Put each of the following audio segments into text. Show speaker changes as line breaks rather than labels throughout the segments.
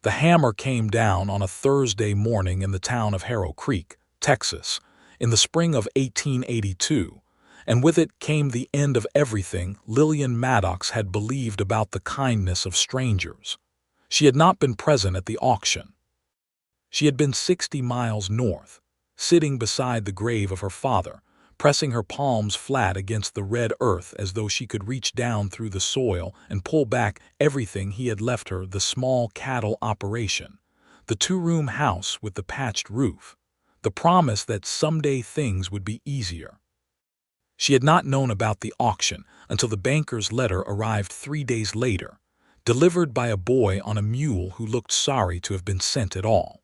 The hammer came down on a Thursday morning in the town of Harrow Creek, Texas, in the spring of 1882, and with it came the end of everything Lillian Maddox had believed about the kindness of strangers. She had not been present at the auction. She had been 60 miles north, sitting beside the grave of her father, pressing her palms flat against the red earth as though she could reach down through the soil and pull back everything he had left her: the small cattle operation, the two-room house with the patched roof, the promise that someday things would be easier. She had not known about the auction until the banker's letter arrived 3 days later, delivered by a boy on a mule who looked sorry to have been sent at all.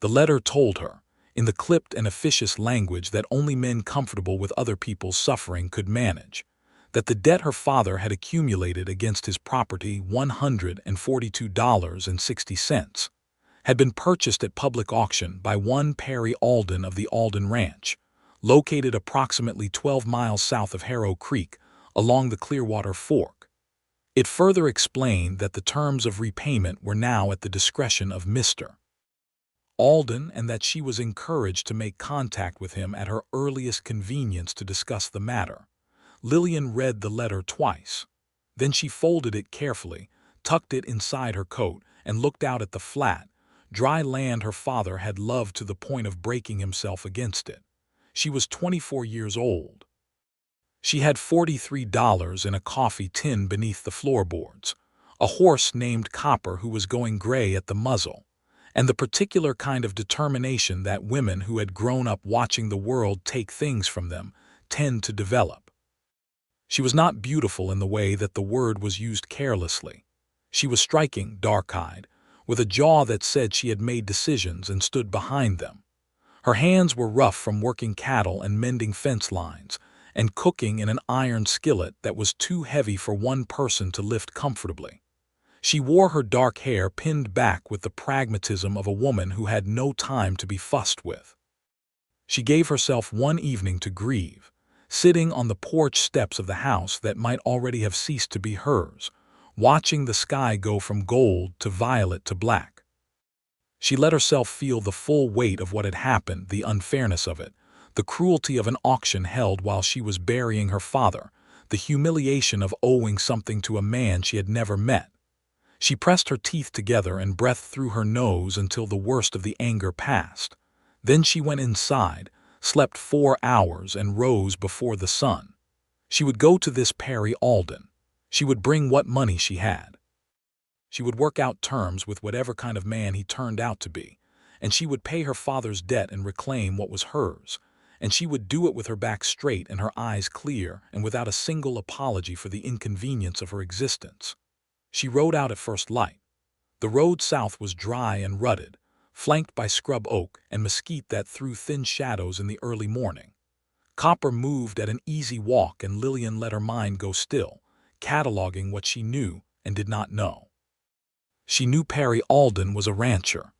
The letter told her, in the clipped and officious language that only men comfortable with other people's suffering could manage, that the debt her father had accumulated against his property, $142.60, had been purchased at public auction by one Perry Alden of the Alden Ranch, located approximately 12 miles south of Harrow Creek along the Clearwater Fork. It further explained that the terms of repayment were now at the discretion of Mr. Alden, and that she was encouraged to make contact with him at her earliest convenience to discuss the matter. Lillian read the letter twice. Then she folded it carefully, tucked it inside her coat, and looked out at the flat, dry land her father had loved to the point of breaking himself against it. She was 24 years old. She had $43 in a coffee tin beneath the floorboards, a horse named Copper who was going gray at the muzzle, and the particular kind of determination that women who had grown up watching the world take things from them tend to develop. She was not beautiful in the way that the word was used carelessly. She was striking, dark-eyed, with a jaw that said she had made decisions and stood behind them. Her hands were rough from working cattle and mending fence lines, and cooking in an iron skillet that was too heavy for one person to lift comfortably. She wore her dark hair pinned back with the pragmatism of a woman who had no time to be fussed with. She gave herself one evening to grieve, sitting on the porch steps of the house that might already have ceased to be hers, watching the sky go from gold to violet to black. She let herself feel the full weight of what had happened, the unfairness of it, the cruelty of an auction held while she was burying her father, the humiliation of owing something to a man she had never met. She pressed her teeth together and breathed through her nose until the worst of the anger passed. Then she went inside, slept 4 hours, and rose before the sun. She would go to this Perry Alden. She would bring what money she had. She would work out terms with whatever kind of man he turned out to be, and she would pay her father's debt and reclaim what was hers, and she would do it with her back straight and her eyes clear and without a single apology for the inconvenience of her existence. She rode out at first light. The road south was dry and rutted, flanked by scrub oak and mesquite that threw thin shadows in the early morning. Copper moved at an easy walk, and Lillian let her mind go still, cataloging what she knew and did not know. She knew Perry Alden was a rancher.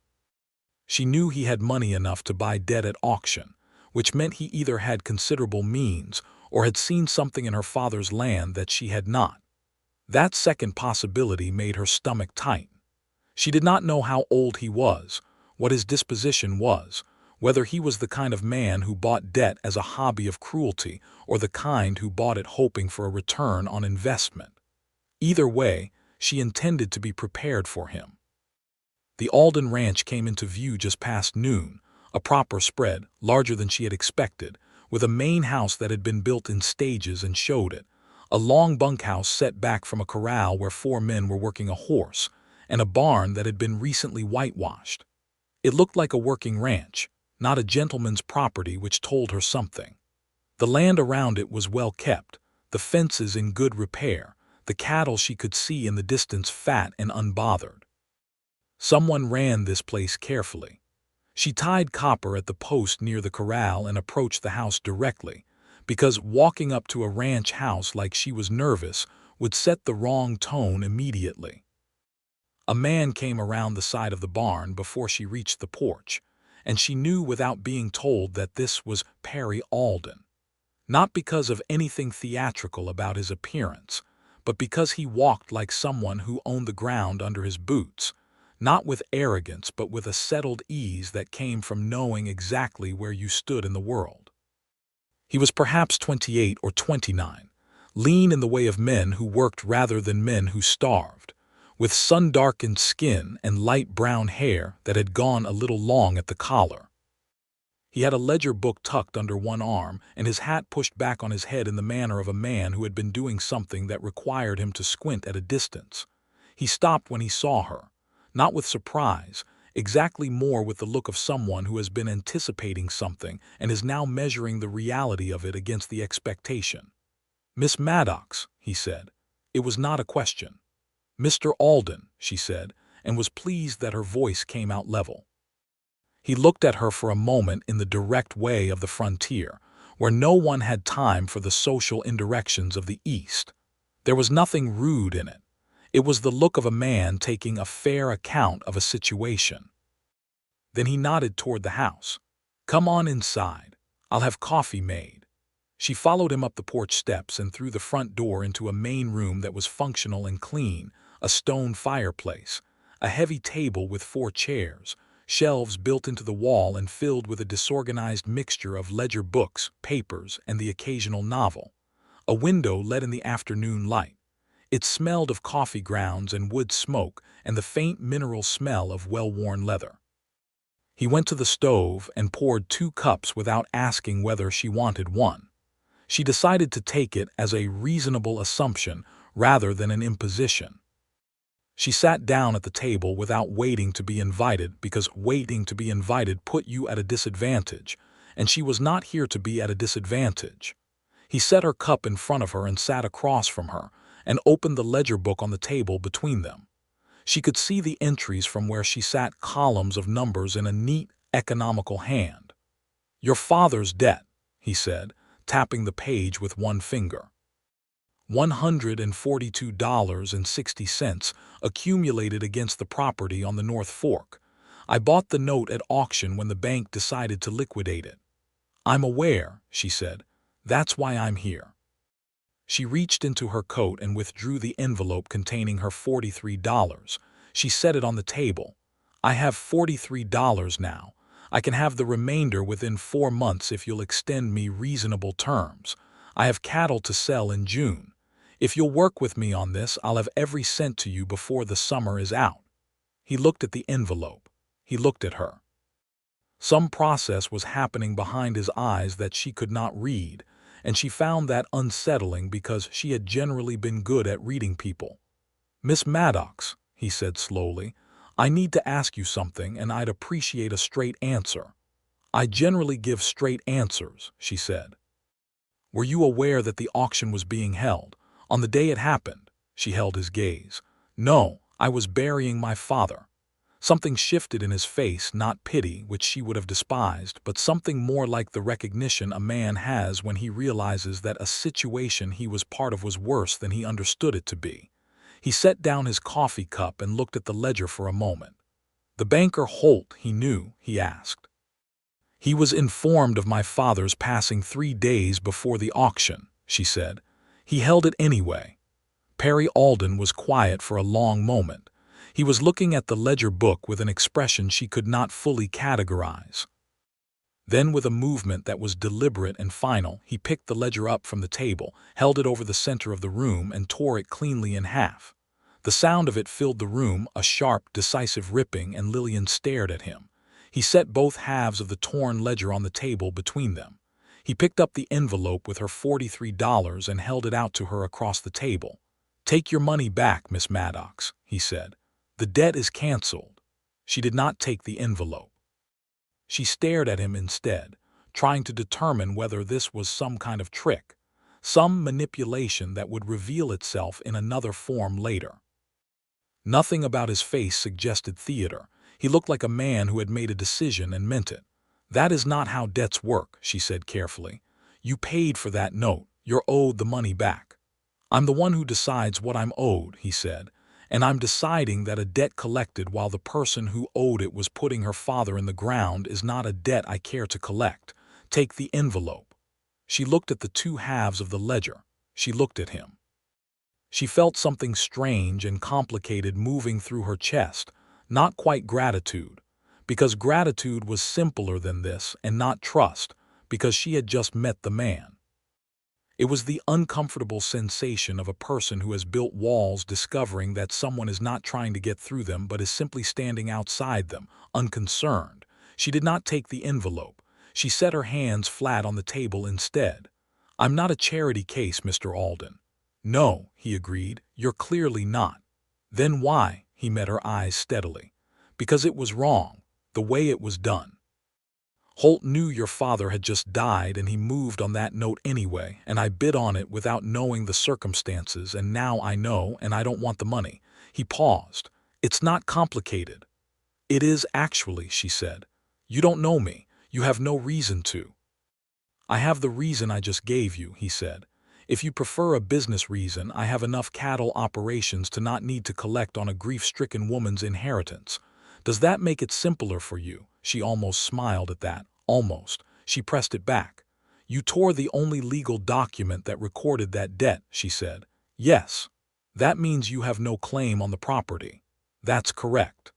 She knew he had money enough to buy debt at auction, which meant he either had considerable means or had seen something in her father's land that she had not. That second possibility made her stomach tight. She did not know how old he was, what his disposition was, whether he was the kind of man who bought debt as a hobby of cruelty or the kind who bought it hoping for a return on investment. Either way, she intended to be prepared for him. The Alden Ranch came into view just past noon, a proper spread, larger than she had expected, with a main house that had been built in stages and showed it, a long bunkhouse set back from a corral where 4 men were working a horse, and a barn that had been recently whitewashed. It looked like a working ranch, not a gentleman's property, which told her something. The land around it was well kept, the fences in good repair, the cattle she could see in the distance fat and unbothered. Someone ran this place carefully. She tied Copper at the post near the corral and approached the house directly, because walking up to a ranch house like she was nervous would set the wrong tone immediately. A man came around the side of the barn before she reached the porch, and she knew without being told that this was Perry Alden. Not because of anything theatrical about his appearance, but because he walked like someone who owned the ground under his boots, not with arrogance but with a settled ease that came from knowing exactly where you stood in the world. He was perhaps 28 or 29, lean in the way of men who worked rather than men who starved, with sun-darkened skin and light brown hair that had gone a little long at the collar. He had a ledger book tucked under one arm and his hat pushed back on his head in the manner of a man who had been doing something that required him to squint at a distance. He stopped when he saw her, not with surprise, exactly more with the look of someone who has been anticipating something and is now measuring the reality of it against the expectation. "Miss Maddox," he said. It was not a question. "Mr. Alden," she said, and was pleased that her voice came out level. He looked at her for a moment in the direct way of the frontier, where no one had time for the social indirections of the East. There was nothing rude in it. It was the look of a man taking a fair account of a situation. Then he nodded toward the house. "Come on inside. I'll have coffee made." She followed him up the porch steps and through the front door into a main room that was functional and clean, a stone fireplace, a heavy table with 4 chairs, shelves built into the wall and filled with a disorganized mixture of ledger books, papers, and the occasional novel. A window let in the afternoon light. It smelled of coffee grounds and wood smoke and the faint mineral smell of well-worn leather. He went to the stove and poured 2 cups without asking whether she wanted one. She decided to take it as a reasonable assumption rather than an imposition. She sat down at the table without waiting to be invited because waiting to be invited put you at a disadvantage, and she was not here to be at a disadvantage. He set her cup in front of her and sat across from her and opened the ledger book on the table between them. She could see the entries from where she sat, columns of numbers in a neat, economical hand. "Your father's debt," he said, tapping the page with one finger. $142.60 accumulated against the property on the North Fork. I bought the note at auction when the bank decided to liquidate it. "I'm aware," she said. "That's why I'm here." She reached into her coat and withdrew the envelope containing her $43. She set it on the table. "I have $43 now. I can have the remainder within 4 months if you'll extend me reasonable terms. I have cattle to sell in June. If you'll work with me on this, I'll have every cent to you before the summer is out." He looked at the envelope. He looked at her. Some process was happening behind his eyes that she could not read, and she found that unsettling because she had generally been good at reading people. "Miss Maddox," he said slowly, "I need to ask you something and I'd appreciate a straight answer." "I generally give straight answers," she said. "Were you aware that the auction was being held? On the day it happened?" She held his gaze. "No, I was burying my father." Something shifted in his face, not pity, which she would have despised, but something more like the recognition a man has when he realizes that a situation he was part of was worse than he understood it to be. He set down his coffee cup and looked at the ledger for a moment. "The banker Holt, he knew?" he asked. "He was informed of my father's passing 3 days before the auction," she said. "He held it anyway." Perry Alden was quiet for a long moment. He was looking at the ledger book with an expression she could not fully categorize. Then, with a movement that was deliberate and final, he picked the ledger up from the table, held it over the center of the room, and tore it cleanly in half. The sound of it filled the room, a sharp, decisive ripping, and Lillian stared at him. He set both halves of the torn ledger on the table between them. He picked up the envelope with her $43 and held it out to her across the table. "Take your money back, Miss Maddox," he said. "The debt is canceled." She did not take the envelope. She stared at him instead, trying to determine whether this was some kind of trick, some manipulation that would reveal itself in another form later. Nothing about his face suggested theater. He looked like a man who had made a decision and meant it. "That is not how debts work," she said carefully. "You paid for that note. You're owed the money back." "I'm the one who decides what I'm owed," he said, "and I'm deciding that a debt collected while the person who owed it was putting her father in the ground is not a debt I care to collect. Take the envelope." She looked at the 2 halves of the ledger. She looked at him. She felt something strange and complicated moving through her chest, Not quite gratitude, because gratitude was simpler than this, and not trust, because she had just met the man. It was the uncomfortable sensation of a person who has built walls discovering that someone is not trying to get through them but is simply standing outside them, unconcerned. She did not take the envelope. She set her hands flat on the table instead. "I'm not a charity case, Mr. Alden." "No," he agreed, "you're clearly not." "Then why?" He met her eyes steadily. "Because it was wrong, the way it was done. Holt knew your father had just died and he moved on that note anyway, and I bid on it without knowing the circumstances, and now I know and I don't want the money." He paused. "It's not complicated." "It is actually," she said. "You don't know me. You have no reason to." "I have the reason I just gave you," he said. "If you prefer a business reason, I have enough cattle operations to not need to collect on a grief-stricken woman's inheritance. Does that make it simpler for you?" She almost smiled at that. Almost. She pressed it back. "You tore the only legal document that recorded that debt," she said. "Yes. That means you have no claim on the property." "That's correct."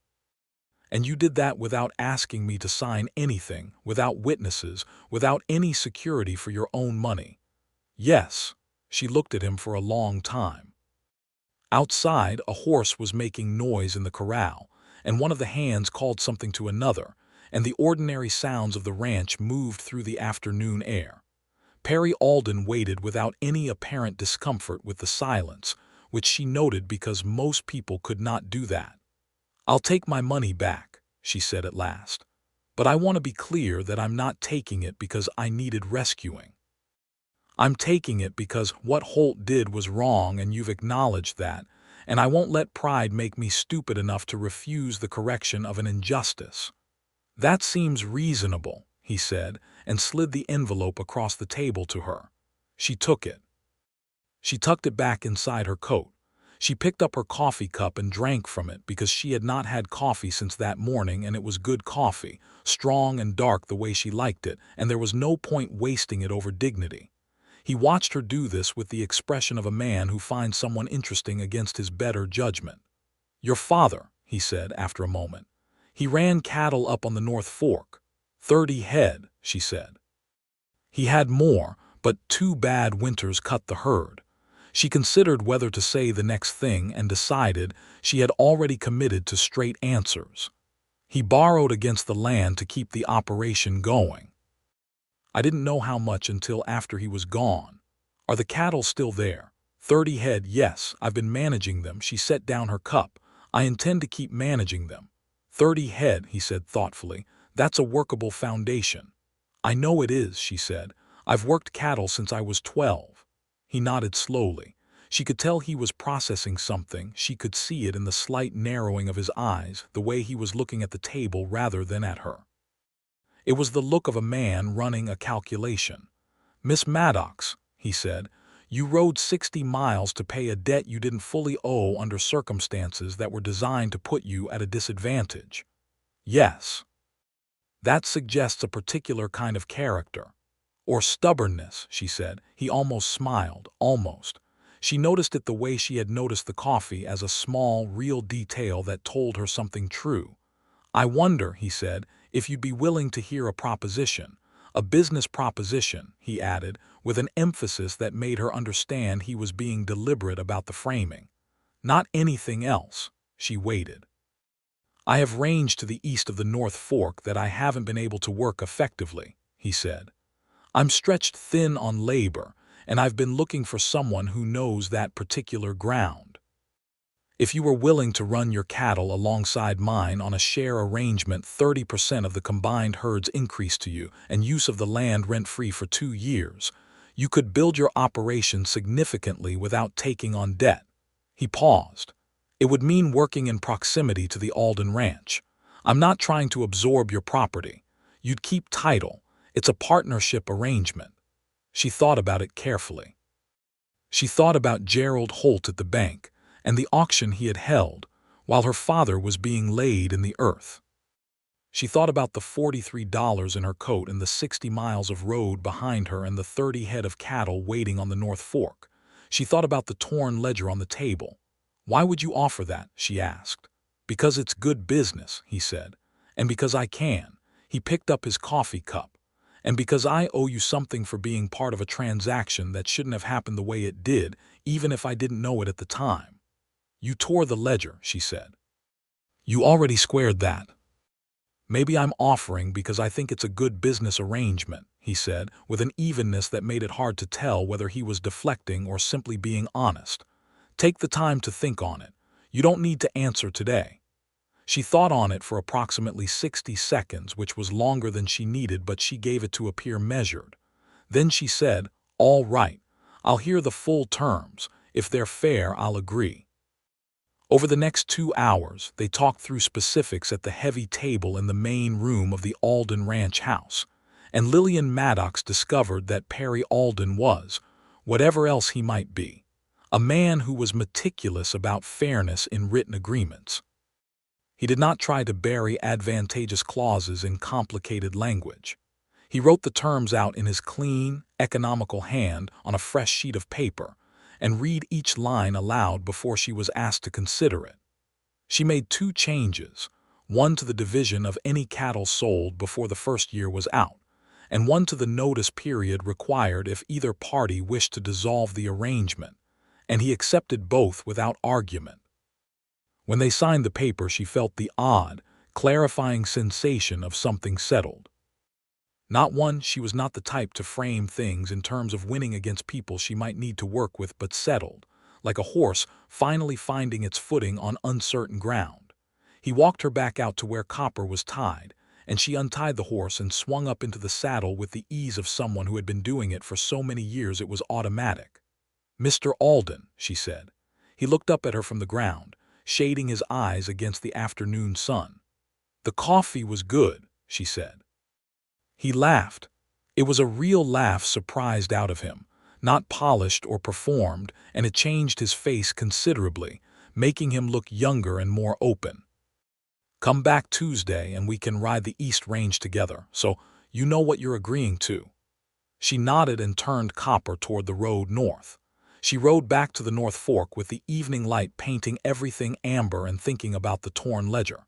"And you did that without asking me to sign anything, without witnesses, without any security for your own money." "Yes." She looked at him for a long time. Outside, a horse was making noise in the corral, and one of the hands called something to another, and the ordinary sounds of the ranch moved through the afternoon air. Perry Alden waited without any apparent discomfort with the silence, which she noted because most people could not do that. "I'll take my money back," she said at last. "But I want to be clear that I'm not taking it because I needed rescuing. I'm taking it because what Holt did was wrong and you've acknowledged that, and I won't let pride make me stupid enough to refuse the correction of an injustice." "That seems reasonable," he said, and slid the envelope across the table to her. She took it. She tucked it back inside her coat. She picked up her coffee cup and drank from it because she had not had coffee since that morning, and it was good coffee, strong and dark the way she liked it, and there was no point wasting it over dignity. He watched her do this with the expression of a man who finds someone interesting against his better judgment. "Your father," he said after a moment. "He ran cattle up on the North Fork. 30 head, she said. He had more, but 2 bad winters cut the herd." She considered whether to say the next thing and decided she had already committed to straight answers. "He borrowed against the land to keep the operation going. I didn't know how much until after he was gone." "Are the cattle still there?" 30 head, yes. I've been managing them." She set down her cup. "I intend to keep managing them." 30 head, he said thoughtfully. "That's a workable foundation." "I know it is," she said. "I've worked cattle since I was 12. He nodded slowly. She could tell he was processing something. She could see it in the slight narrowing of his eyes, the way he was looking at the table rather than at her. It was the look of a man running a calculation. "Miss Maddox," he said, "you rode 60 miles to pay a debt you didn't fully owe under circumstances that were designed to put you at a disadvantage." "Yes." "That suggests a particular kind of character." "Or stubbornness," she said. He almost smiled, almost. She noticed it the way she had noticed the coffee, as a small, real detail that told her something true. "I wonder," he said, "if you'd be willing to hear a proposition. A business proposition," he added, with an emphasis that made her understand he was being deliberate about the framing. "Not anything else." She waited. "I have range to the east of the North Fork that I haven't been able to work effectively," he said. "I'm stretched thin on labor, and I've been looking for someone who knows that particular ground. If you were willing to run your cattle alongside mine on a share arrangement, 30% of the combined herd's increase to you, and use of the land rent-free for 2 years, you could build your operation significantly without taking on debt." He paused. "It would mean working in proximity to the Alden Ranch. I'm not trying to absorb your property. You'd keep title. It's a partnership arrangement." She thought about it carefully. She thought about Gerald Holt at the bank, and the auction he had held, while her father was being laid in the earth. She thought about the $43 in her coat and the 60 miles of road behind her and the 30 head of cattle waiting on the North Fork. She thought about the torn ledger on the table. "Why would you offer that?" she asked. Because it's good business, he said, and because I can. He picked up his coffee cup. And because I owe you something for being part of a transaction that shouldn't have happened the way it did, even if I didn't know it at the time. You tore the ledger, she said. You already squared that. Maybe I'm offering because I think it's a good business arrangement, he said, with an evenness that made it hard to tell whether he was deflecting or simply being honest. Take the time to think on it. You don't need to answer today. She thought on it for approximately 60 seconds, which was longer than she needed, but she gave it to appear measured. Then she said, "All right, I'll hear the full terms. If they're fair, I'll agree." Over the next 2 hours, they talked through specifics at the heavy table in the main room of the Alden Ranch house, and Lillian Maddox discovered that Perry Alden was, whatever else he might be, a man who was meticulous about fairness in written agreements. He did not try to bury advantageous clauses in complicated language. He wrote the terms out in his clean, economical hand on a fresh sheet of paper, and read each line aloud before she was asked to consider it. She made 2 changes, one to the division of any cattle sold before the first year was out, and one to the notice period required if either party wished to dissolve the arrangement, and he accepted both without argument. When they signed the paper, she felt the odd, clarifying sensation of something settled. Not one, she was not the type to frame things in terms of winning against people she might need to work with, but settled, like a horse finally finding its footing on uncertain ground. He walked her back out to where Copper was tied, and she untied the horse and swung up into the saddle with the ease of someone who had been doing it for so many years it was automatic. "Mr. Alden," she said. He looked up at her from the ground, shading his eyes against the afternoon sun. "The coffee was good," she said. He laughed. It was a real laugh, surprised out of him, not polished or performed, and it changed his face considerably, making him look younger and more open. "Come back Tuesday and we can ride the East Range together, so you know what you're agreeing to." She nodded and turned Copper toward the road north. She rode back to the North Fork with the evening light painting everything amber and thinking about the torn ledger.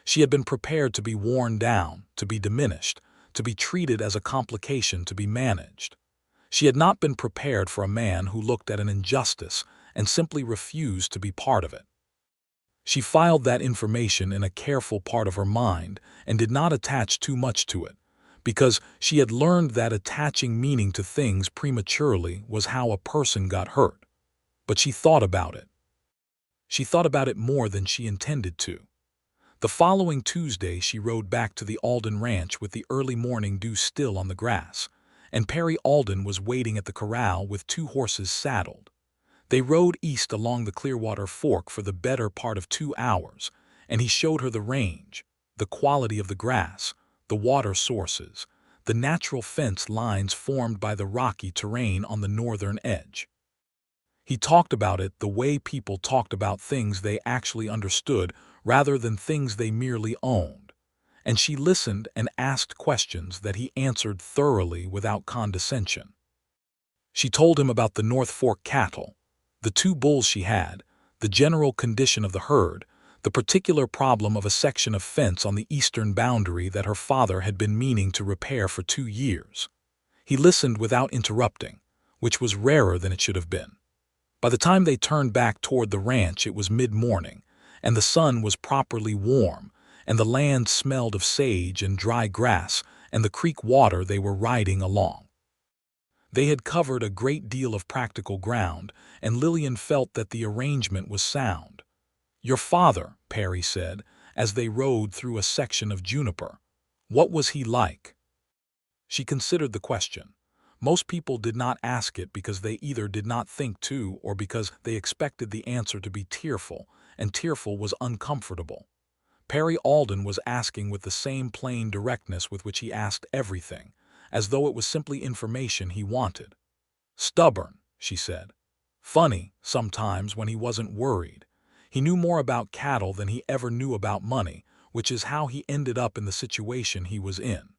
She had been prepared to be worn down, to be diminished, to be treated as a complication to be managed. She had not been prepared for a man who looked at an injustice and simply refused to be part of it. She filed that information in a careful part of her mind and did not attach too much to it, because she had learned that attaching meaning to things prematurely was how a person got hurt. But she thought about it. She thought about it more than she intended to. The following Tuesday she rode back to the Alden Ranch with the early morning dew still on the grass, and Perry Alden was waiting at the corral with 2 horses saddled. They rode east along the Clearwater Fork for the better part of 2 hours, and he showed her the range, the quality of the grass, the water sources, the natural fence lines formed by the rocky terrain on the northern edge. He talked about it the way people talked about things they actually understood rather than things they merely owned, and she listened and asked questions that he answered thoroughly without condescension. She told him about the North Fork cattle, the 2 bulls she had, the general condition of the herd, the particular problem of a section of fence on the eastern boundary that her father had been meaning to repair for 2 years. He listened without interrupting, which was rarer than it should have been. By the time they turned back toward the ranch, it was mid-morning, and the sun was properly warm, and the land smelled of sage and dry grass and the creek water they were riding along. They had covered a great deal of practical ground, and Lillian felt that the arrangement was sound. "Your father," Perry said, as they rode through a section of juniper. "What was he like?" She considered the question. Most people did not ask it because they either did not think to or because they expected the answer to be tearful, and tearful was uncomfortable. Perry Alden was asking with the same plain directness with which he asked everything, as though it was simply information he wanted. "Stubborn," she said. "Funny, sometimes, when he wasn't worried. He knew more about cattle than he ever knew about money, which is how he ended up in the situation he was in.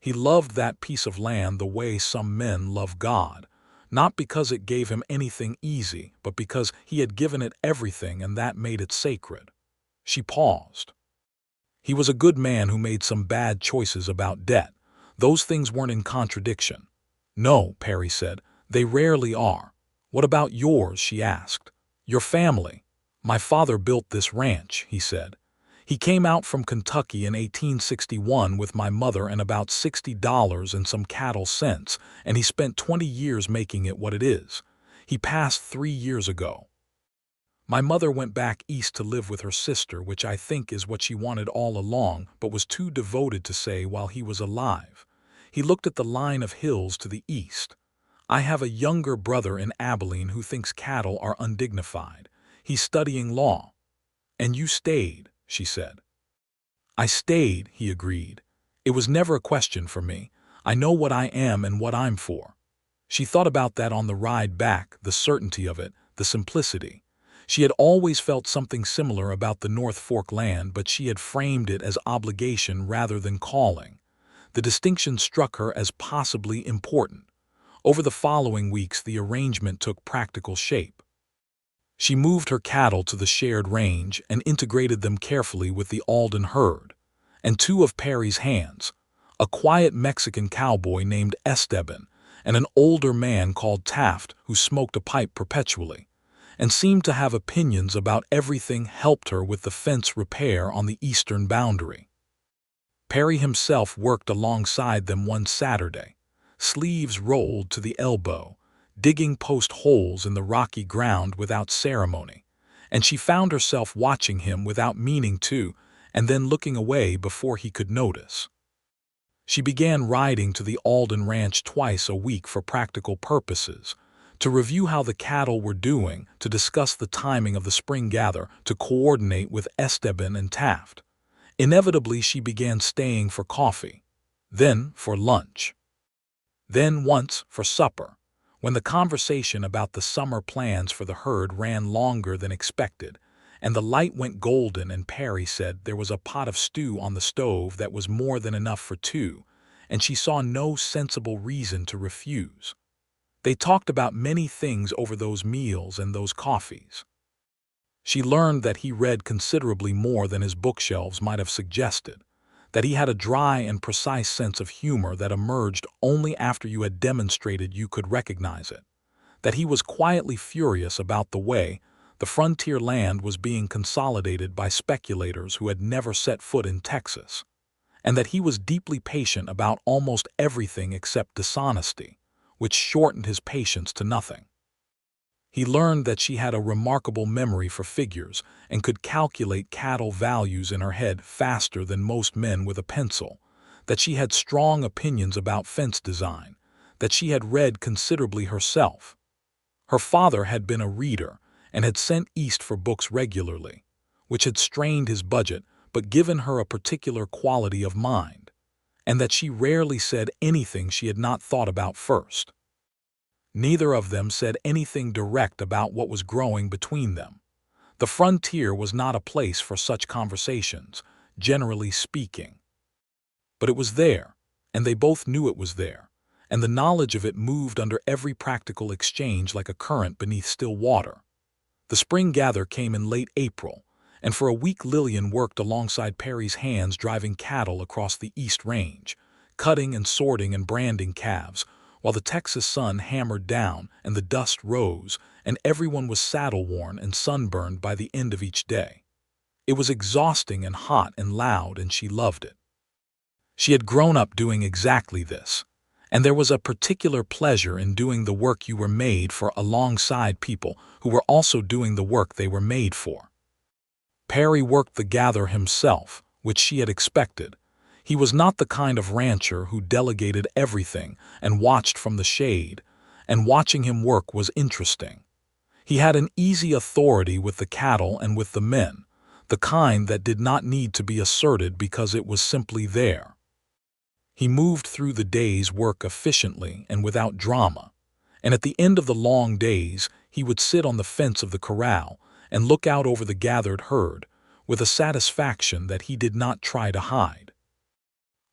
He loved that piece of land the way some men love God, not because it gave him anything easy, but because he had given it everything and that made it sacred. She paused. He was a good man who made some bad choices about debt. Those things weren't in contradiction. No, Perry said, they rarely are. What about yours? She asked. Your family. My father built this ranch, he said. He came out from Kentucky in 1861 with my mother and about $60 and some cattle cents, and he spent 20 years making it what it is. He passed 3 years ago. My mother went back east to live with her sister, which I think is what she wanted all along, but was too devoted to say while he was alive. He looked at the line of hills to the east. I have a younger brother in Abilene who thinks cattle are undignified. He's studying law. And you stayed, she said. I stayed, he agreed. It was never a question for me. I know what I am and what I'm for. She thought about that on the ride back, the certainty of it, the simplicity. She had always felt something similar about the North Fork land, but she had framed it as obligation rather than calling. The distinction struck her as possibly important. Over the following weeks, the arrangement took practical shape. She moved her cattle to the shared range and integrated them carefully with the Alden herd. And two of Perry's hands, a quiet Mexican cowboy named Esteban and an older man called Taft who smoked a pipe perpetually and seemed to have opinions about everything, helped her with the fence repair on the eastern boundary. Perry himself worked alongside them one Saturday, sleeves rolled to the elbow, digging post holes in the rocky ground without ceremony, and she found herself watching him without meaning to, and then looking away before he could notice. She began riding to the Alden ranch twice a week for practical purposes, to review how the cattle were doing, to discuss the timing of the spring gather, to coordinate with Esteban and Taft. Inevitably, she began staying for coffee, then for lunch, then once for supper, when the conversation about the summer plans for the herd ran longer than expected, and the light went golden and Perry said there was a pot of stew on the stove that was more than enough for two, and she saw no sensible reason to refuse. They talked about many things over those meals and those coffees. She learned that he read considerably more than his bookshelves might have suggested, that he had a dry and precise sense of humor that emerged only after you had demonstrated you could recognize it, that he was quietly furious about the way the frontier land was being consolidated by speculators who had never set foot in Texas, and that he was deeply patient about almost everything except dishonesty, which shortened his patience to nothing. He learned that she had a remarkable memory for figures and could calculate cattle values in her head faster than most men with a pencil, that she had strong opinions about fence design, that she had read considerably herself. Her father had been a reader and had sent east for books regularly, which had strained his budget but given her a particular quality of mind, and that she rarely said anything she had not thought about first. Neither of them said anything direct about what was growing between them. The frontier was not a place for such conversations, generally speaking. But it was there, and they both knew it was there, and the knowledge of it moved under every practical exchange like a current beneath still water. The spring gather came in late April, and for a week Lillian worked alongside Perry's hands driving cattle across the East Range, cutting and sorting and branding calves, while the Texas sun hammered down and the dust rose, and everyone was saddle-worn and sunburned by the end of each day. It was exhausting and hot and loud, and she loved it. She had grown up doing exactly this, and there was a particular pleasure in doing the work you were made for alongside people who were also doing the work they were made for. Perry worked the gather himself, which she had expected. He was not the kind of rancher who delegated everything and watched from the shade, and watching him work was interesting. He had an easy authority with the cattle and with the men, the kind that did not need to be asserted because it was simply there. He moved through the day's work efficiently and without drama, and at the end of the long days he would sit on the fence of the corral and look out over the gathered herd with a satisfaction that he did not try to hide.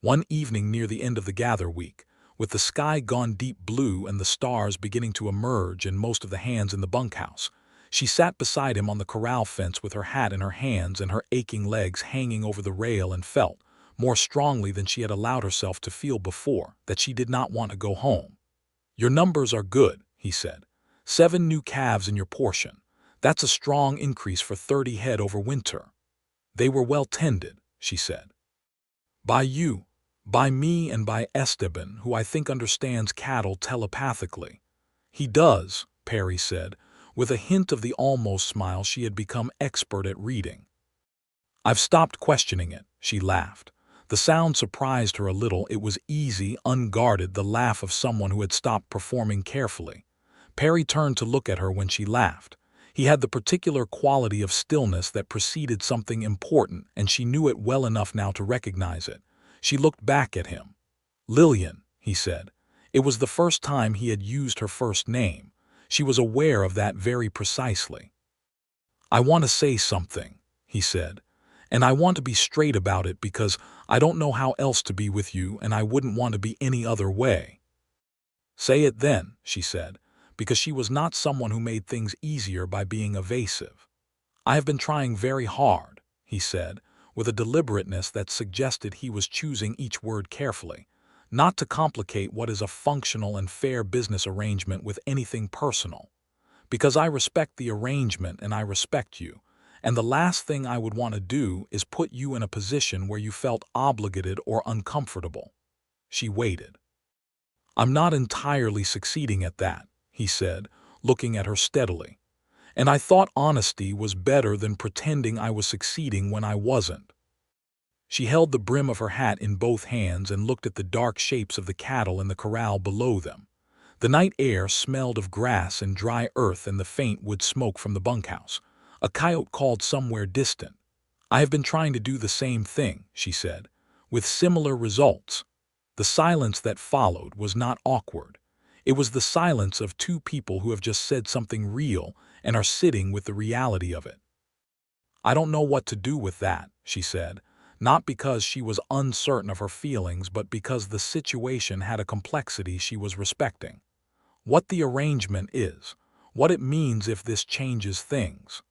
One evening near the end of the gather week, with the sky gone deep blue and the stars beginning to emerge and most of the hands in the bunkhouse, She sat beside him on the corral fence with her hat in her hands and her aching legs hanging over the rail and felt, more strongly than she had allowed herself to feel before, that she did not want to go home. "Your numbers are good," he said. "7 new calves in your portion. That's a strong increase for 30 head over winter." "They were well tended," she said. "By you, by me, and by Esteban, who I think understands cattle telepathically." "He does," Perry said, with a hint of the almost smile she had become expert at reading. "I've stopped questioning it," she laughed. The sound surprised her a little. It was easy, unguarded, the laugh of someone who had stopped performing carefully. Perry turned to look at her when she laughed. He had the particular quality of stillness that preceded something important, and she knew it well enough now to recognize it. She looked back at him. "Lillian," he said. It was the first time he had used her first name. She was aware of that very precisely. "I want to say something," he said. "And I want to be straight about it because I don't know how else to be with you, and I wouldn't want to be any other way." "Say it then," she said, because she was not someone who made things easier by being evasive. "I have been trying very hard," he said, with a deliberateness that suggested he was choosing each word carefully, "not to complicate what is a functional and fair business arrangement with anything personal. Because I respect the arrangement and I respect you. And the last thing I would want to do is put you in a position where you felt obligated or uncomfortable." She waited. "I'm not entirely succeeding at that," he said, looking at her steadily. "And I thought honesty was better than pretending I was succeeding when I wasn't." She held the brim of her hat in both hands and looked at the dark shapes of the cattle in the corral below them. The night air smelled of grass and dry earth and the faint wood smoke from the bunkhouse. A coyote called somewhere distant. "I have been trying to do the same thing," she said, "with similar results." The silence that followed was not awkward. It was the silence of two people who have just said something real and are sitting with the reality of it. "I don't know what to do with that," she said, not because she was uncertain of her feelings but because the situation had a complexity she was respecting. "What the arrangement is, what it means if this changes things."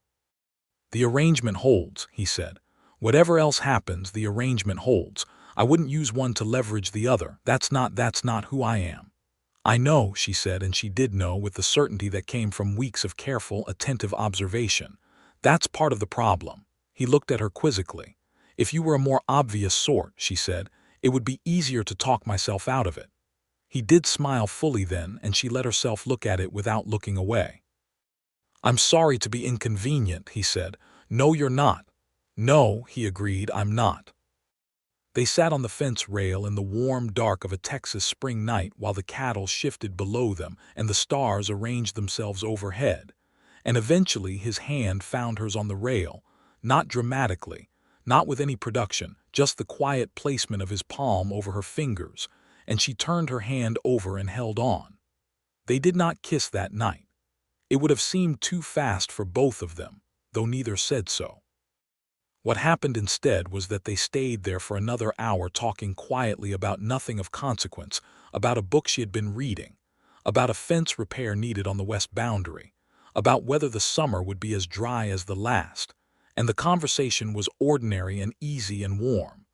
"The arrangement holds," he said. "Whatever else happens, the arrangement holds. I wouldn't use one to leverage the other. That's not who I am." "I know," she said, and she did know with the certainty that came from weeks of careful, attentive observation. "That's part of the problem." He looked at her quizzically. "If you were a more obvious sort," she said, "it would be easier to talk myself out of it." He did smile fully then, and she let herself look at it without looking away. "I'm sorry to be inconvenient," he said. "No, you're not." "No," he agreed, "I'm not." They sat on the fence rail in the warm dark of a Texas spring night while the cattle shifted below them and the stars arranged themselves overhead. And eventually his hand found hers on the rail, not dramatically, not with any production, just the quiet placement of his palm over her fingers, and she turned her hand over and held on. They did not kiss that night. It would have seemed too fast for both of them, though neither said so. What happened instead was that they stayed there for another hour talking quietly about nothing of consequence, about a book she had been reading, about a fence repair needed on the west boundary, about whether the summer would be as dry as the last, and the conversation was ordinary and easy and warm,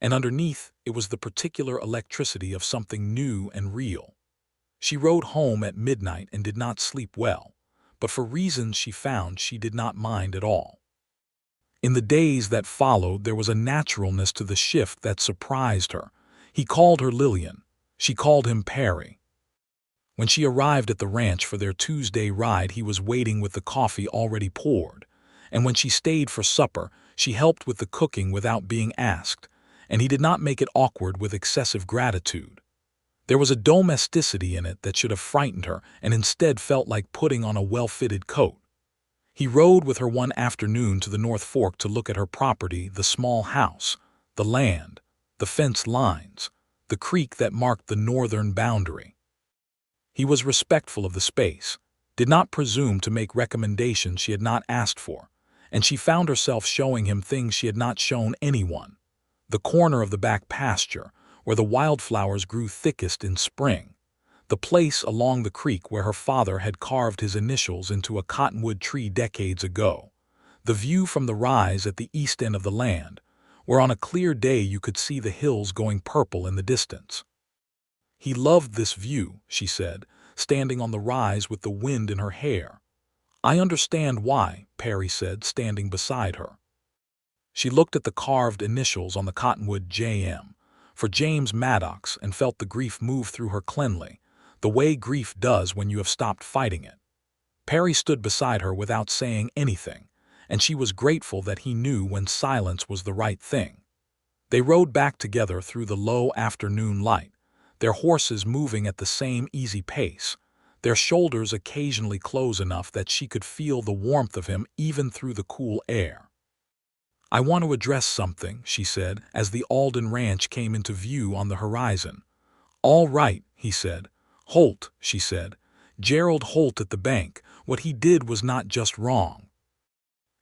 and underneath it was the particular electricity of something new and real. She rode home at midnight and did not sleep well, but for reasons she found she did not mind at all. In the days that followed there was a naturalness to the shift that surprised her. He called her Lillian. She called him Perry. When she arrived at the ranch for their Tuesday ride he was waiting with the coffee already poured, and when she stayed for supper she helped with the cooking without being asked, and he did not make it awkward with excessive gratitude. There was a domesticity in it that should have frightened her and instead felt like putting on a well-fitted coat. He rode with her one afternoon to the North Fork to look at her property, the small house, the land, the fence lines, the creek that marked the northern boundary. He was respectful of the space, did not presume to make recommendations she had not asked for, and she found herself showing him things she had not shown anyone. The corner of the back pasture, where the wildflowers grew thickest in spring, the place along the creek where her father had carved his initials into a cottonwood tree decades ago, the view from the rise at the east end of the land, where on a clear day you could see the hills going purple in the distance. He loved this view, she said, standing on the rise with the wind in her hair. I understand why, Perry said, standing beside her. She looked at the carved initials on the cottonwood JM, for James Maddox, and felt the grief move through her cleanly, the way grief does when you have stopped fighting it. Perry stood beside her without saying anything, and she was grateful that he knew when silence was the right thing. They rode back together through the low afternoon light, their horses moving at the same easy pace, their shoulders occasionally close enough that she could feel the warmth of him even through the cool air. I want to address something, she said, as the Alden ranch came into view on the horizon. All right, he said. Holt, she said. Gerald Holt at the bank. What he did was not just wrong.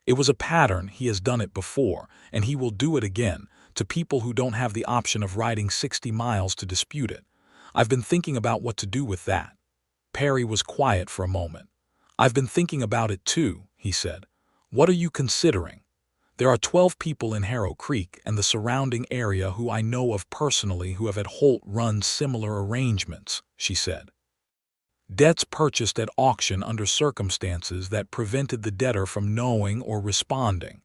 It was a pattern. He has done it before, and he will do it again, to people who don't have the option of riding 60 miles to dispute it. I've been thinking about what to do with that. Perry was quiet for a moment. I've been thinking about it too, he said. What are you considering? There are 12 people in Harrow Creek and the surrounding area who I know of personally who have had Holt run similar arrangements, she said. Debts purchased at auction under circumstances that prevented the debtor from knowing or responding.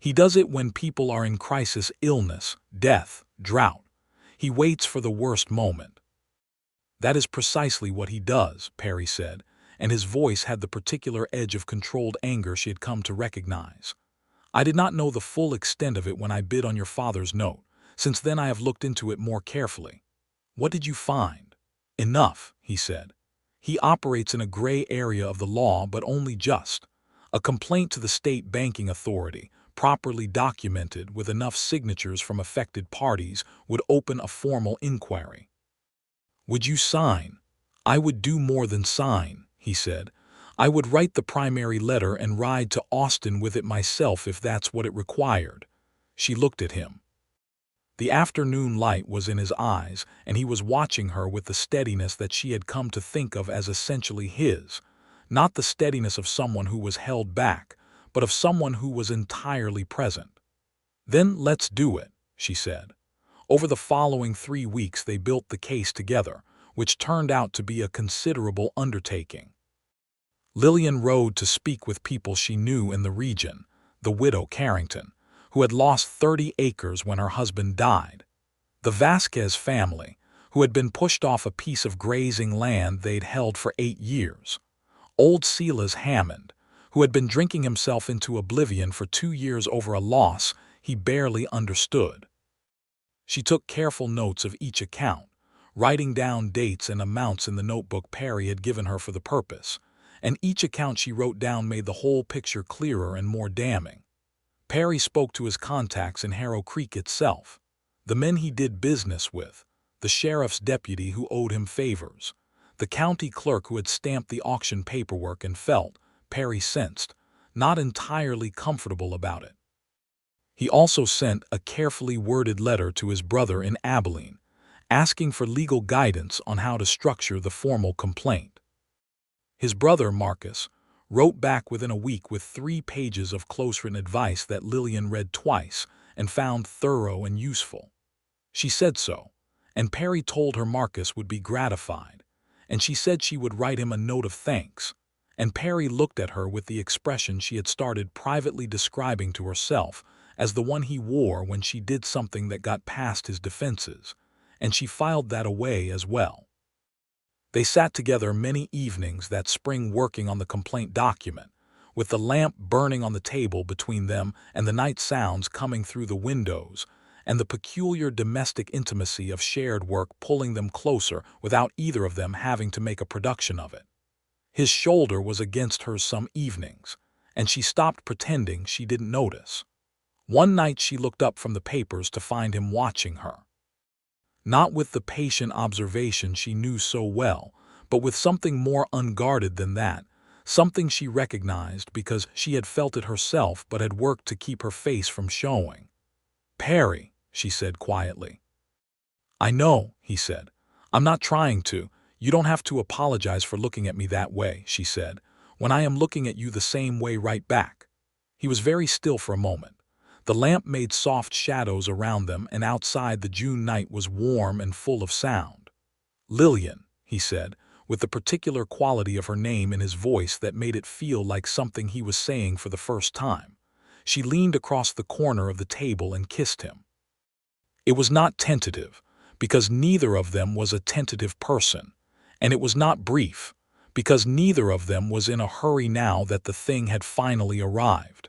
He does it when people are in crisis, illness, death, drought. He waits for the worst moment. That is precisely what he does, Perry said, and his voice had the particular edge of controlled anger she had come to recognize. I did not know the full extent of it when I bid on your father's note. Since then I have looked into it more carefully. What did you find? Enough, he said. He operates in a gray area of the law, but only just. A complaint to the state banking authority, properly documented with enough signatures from affected parties, would open a formal inquiry. Would you sign? I would do more than sign, he said. I would write the primary letter and ride to Austin with it myself if that's what it required. She looked at him. The afternoon light was in his eyes, and he was watching her with the steadiness that she had come to think of as essentially his, not the steadiness of someone who was held back, but of someone who was entirely present. Then let's do it, she said. Over the following 3 weeks they built the case together, which turned out to be a considerable undertaking. Lillian rode to speak with people she knew in the region, the widow Carrington, who had lost 30 acres when her husband died, the Vasquez family, who had been pushed off a piece of grazing land they'd held for 8 years, old Silas Hammond, who had been drinking himself into oblivion for 2 years over a loss he barely understood. She took careful notes of each account, writing down dates and amounts in the notebook Perry had given her for the purpose, and each account she wrote down made the whole picture clearer and more damning. Perry spoke to his contacts in Harrow Creek itself, the men he did business with, the sheriff's deputy who owed him favors, the county clerk who had stamped the auction paperwork and felt, Perry sensed, not entirely comfortable about it. He also sent a carefully worded letter to his brother in Abilene, asking for legal guidance on how to structure the formal complaint. His brother, Marcus, wrote back within a week with 3 pages of close-written advice that Lillian read twice and found thorough and useful. She said so, and Perry told her Marcus would be gratified, and she said she would write him a note of thanks, and Perry looked at her with the expression she had started privately describing to herself as the one he wore when she did something that got past his defenses, and she filed that away as well. They sat together many evenings that spring working on the complaint document, with the lamp burning on the table between them and the night sounds coming through the windows, and the peculiar domestic intimacy of shared work pulling them closer without either of them having to make a production of it. His shoulder was against hers some evenings, and she stopped pretending she didn't notice. One night she looked up from the papers to find him watching her. Not with the patient observation she knew so well, but with something more unguarded than that, something she recognized because she had felt it herself but had worked to keep her face from showing. "Perry," she said quietly. "I know," he said. "I'm not trying to. "You don't have to apologize for looking at me that way," she said, "when I am looking at you the same way right back." He was very still for a moment. The lamp made soft shadows around them, and outside the June night was warm and full of sound. "Lillian," he said, with the particular quality of her name in his voice that made it feel like something he was saying for the first time. She leaned across the corner of the table and kissed him. It was not tentative, because neither of them was a tentative person, and it was not brief, because neither of them was in a hurry now that the thing had finally arrived.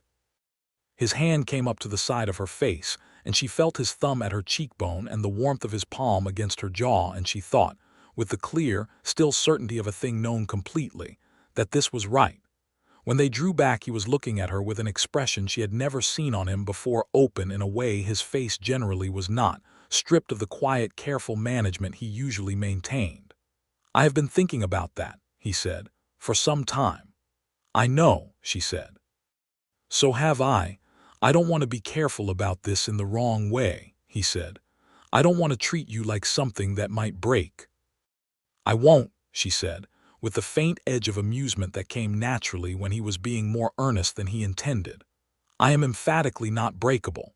His hand came up to the side of her face, and she felt his thumb at her cheekbone and the warmth of his palm against her jaw, and she thought, with the clear, still certainty of a thing known completely, that this was right. When they drew back, he was looking at her with an expression she had never seen on him before, open in a way his face generally was not, stripped of the quiet, careful management he usually maintained. "I have been thinking about that," he said, "for some time." "I know," she said. "So have I. I don't want to be careful about this in the wrong way," he said. "I don't want to treat you like something that might break." "I won't," she said, with the faint edge of amusement that came naturally when he was being more earnest than he intended. "I am emphatically not breakable."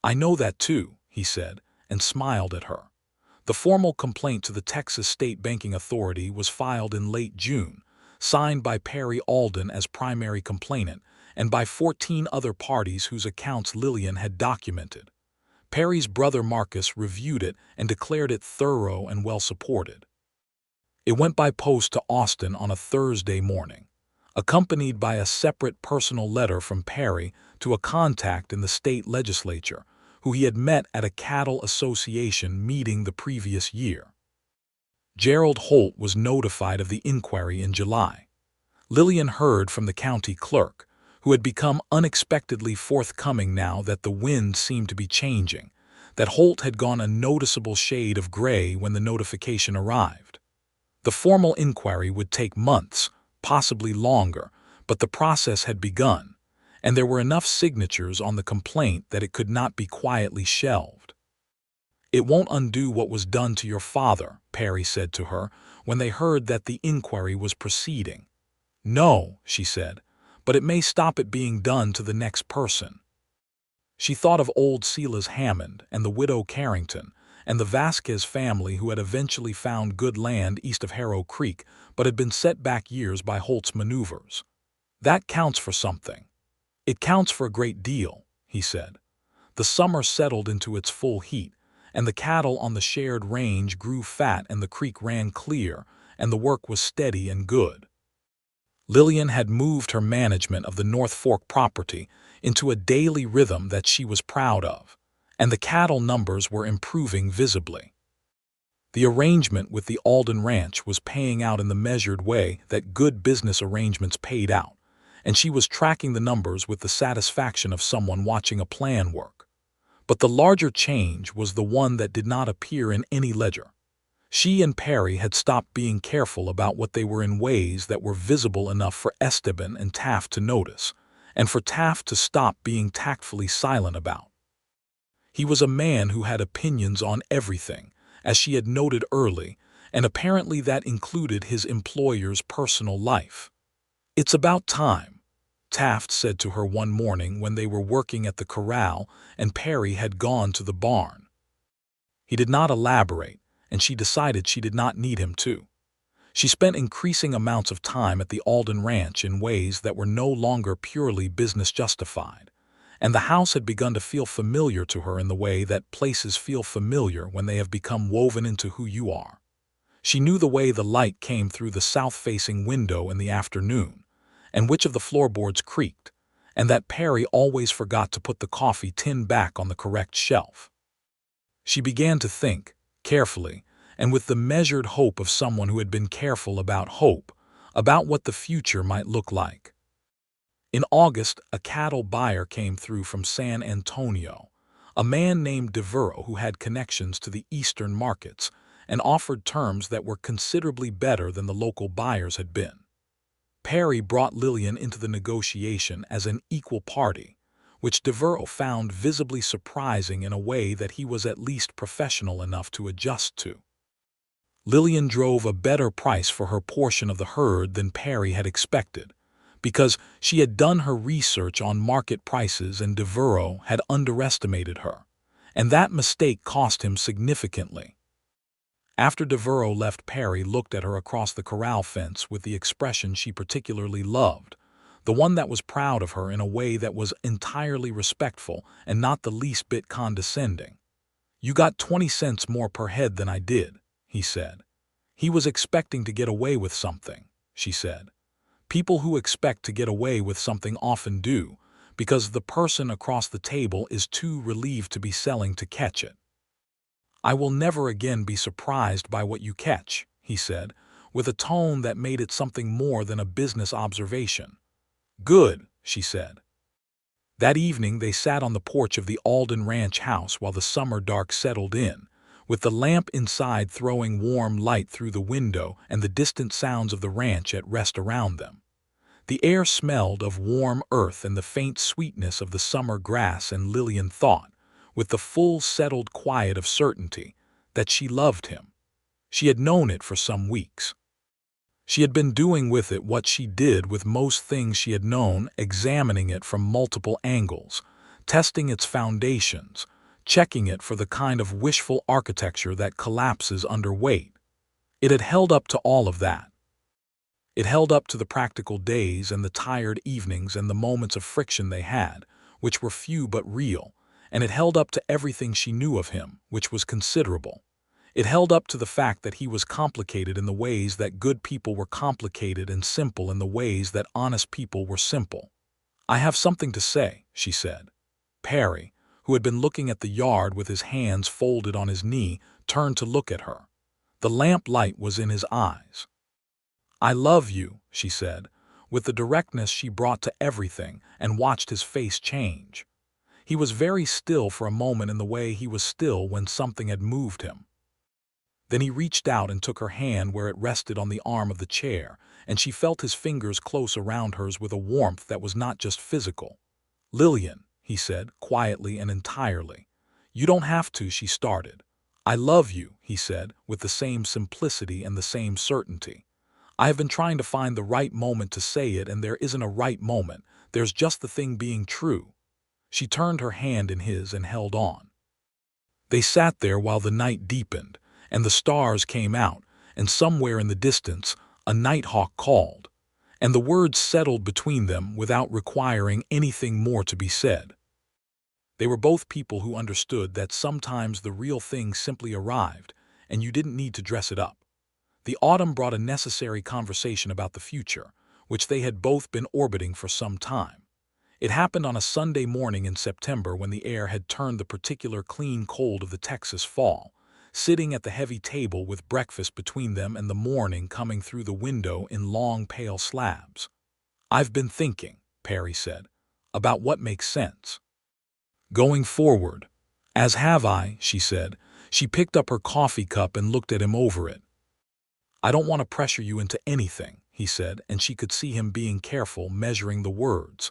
"I know that too," he said, and smiled at her. The formal complaint to the Texas State Banking Authority was filed in late June, signed by Perry Alden as primary complainant, and by 14 other parties whose accounts Lillian had documented. Perry's brother Marcus reviewed it and declared it thorough and well supported. It went by post to Austin on a Thursday morning, accompanied by a separate personal letter from Perry to a contact in the state legislature, who he had met at a cattle association meeting the previous year. Gerald Holt was notified of the inquiry in July. Lillian heard from the county clerk, who had become unexpectedly forthcoming now that the wind seemed to be changing, that Holt had gone a noticeable shade of gray when the notification arrived. The formal inquiry would take months, possibly longer, but the process had begun, and there were enough signatures on the complaint that it could not be quietly shelved. "It won't undo what was done to your father," Perry said to her when they heard that the inquiry was proceeding. "No," she said, "but it may stop it being done to the next person." She thought of old Silas Hammond and the widow Carrington and the Vasquez family, who had eventually found good land east of Harrow Creek but had been set back years by Holt's maneuvers. "That counts for something." "It counts for a great deal," he said. The summer settled into its full heat, and the cattle on the shared range grew fat and the creek ran clear, and the work was steady and good. Lillian had moved her management of the North Fork property into a daily rhythm that she was proud of, and the cattle numbers were improving visibly. The arrangement with the Alden Ranch was paying out in the measured way that good business arrangements paid out, and she was tracking the numbers with the satisfaction of someone watching a plan work. But the larger change was the one that did not appear in any ledger. She and Perry had stopped being careful about what they were in ways that were visible enough for Esteban and Taft to notice, and for Taft to stop being tactfully silent about. He was a man who had opinions on everything, as she had noted early, and apparently that included his employer's personal life. "It's about time," Taft said to her one morning when they were working at the corral and Perry had gone to the barn. He did not elaborate, and she decided she did not need him to. She spent increasing amounts of time at the Alden Ranch in ways that were no longer purely business justified, and the house had begun to feel familiar to her in the way that places feel familiar when they have become woven into who you are. She knew the way the light came through the south-facing window in the afternoon, and which of the floorboards creaked, and that Perry always forgot to put the coffee tin back on the correct shelf. She began to think, carefully, and with the measured hope of someone who had been careful about hope, about what the future might look like. In August, a cattle buyer came through from San Antonio, a man named Devereaux who had connections to the eastern markets, and offered terms that were considerably better than the local buyers had been. Perry brought Lillian into the negotiation as an equal party, which Devereaux found visibly surprising in a way that he was at least professional enough to adjust to. Lillian drove a better price for her portion of the herd than Perry had expected, because she had done her research on market prices and Devereaux had underestimated her, and that mistake cost him significantly. After Devereaux left, Perry looked at her across the corral fence with the expression she particularly loved, the one that was proud of her in a way that was entirely respectful and not the least bit condescending. "You got 20 cents more per head than I did," he said. "He was expecting to get away with something," she said. "People who expect to get away with something often do, because the person across the table is too relieved to be selling to catch it." "I will never again be surprised by what you catch," he said, with a tone that made it something more than a business observation. "Good," she said. That evening they sat on the porch of the Alden Ranch house while the summer dark settled in, with the lamp inside throwing warm light through the window and the distant sounds of the ranch at rest around them. The air smelled of warm earth and the faint sweetness of the summer grass, and Lillian thought, with the full settled quiet of certainty, that she loved him. She had known it for some weeks. She had been doing with it what she did with most things she had known, examining it from multiple angles, testing its foundations, checking it for the kind of wishful architecture that collapses under weight. It had held up to all of that. It held up to the practical days and the tired evenings and the moments of friction they had, which were few but real, and it held up to everything she knew of him, which was considerable. It held up to the fact that he was complicated in the ways that good people were complicated and simple in the ways that honest people were simple. "I have something to say," she said. Perry, who had been looking at the yard with his hands folded on his knee, turned to look at her. The lamp light was in his eyes. "I love you," she said, with the directness she brought to everything, and watched his face change. He was very still for a moment in the way he was still when something had moved him. Then he reached out and took her hand where it rested on the arm of the chair, and she felt his fingers close around hers with a warmth that was not just physical. "Lillian," he said, quietly and entirely. "You don't have to," she started. "I love you," he said, with the same simplicity and the same certainty. "I have been trying to find the right moment to say it, and there isn't a right moment. There's just the thing being true." She turned her hand in his and held on. They sat there while the night deepened, and the stars came out, and somewhere in the distance a nighthawk called, and the words settled between them without requiring anything more to be said. They were both people who understood that sometimes the real thing simply arrived, and you didn't need to dress it up. The autumn brought a necessary conversation about the future, which they had both been orbiting for some time. It happened on a Sunday morning in September when the air had turned the particular clean cold of the Texas fall, sitting at the heavy table with breakfast between them and the morning coming through the window in long pale slabs. "I've been thinking," Perry said, "about what makes sense going forward." "As have I," she said. She picked up her coffee cup and looked at him over it. "I don't want to pressure you into anything," he said, and she could see him being careful, measuring the words.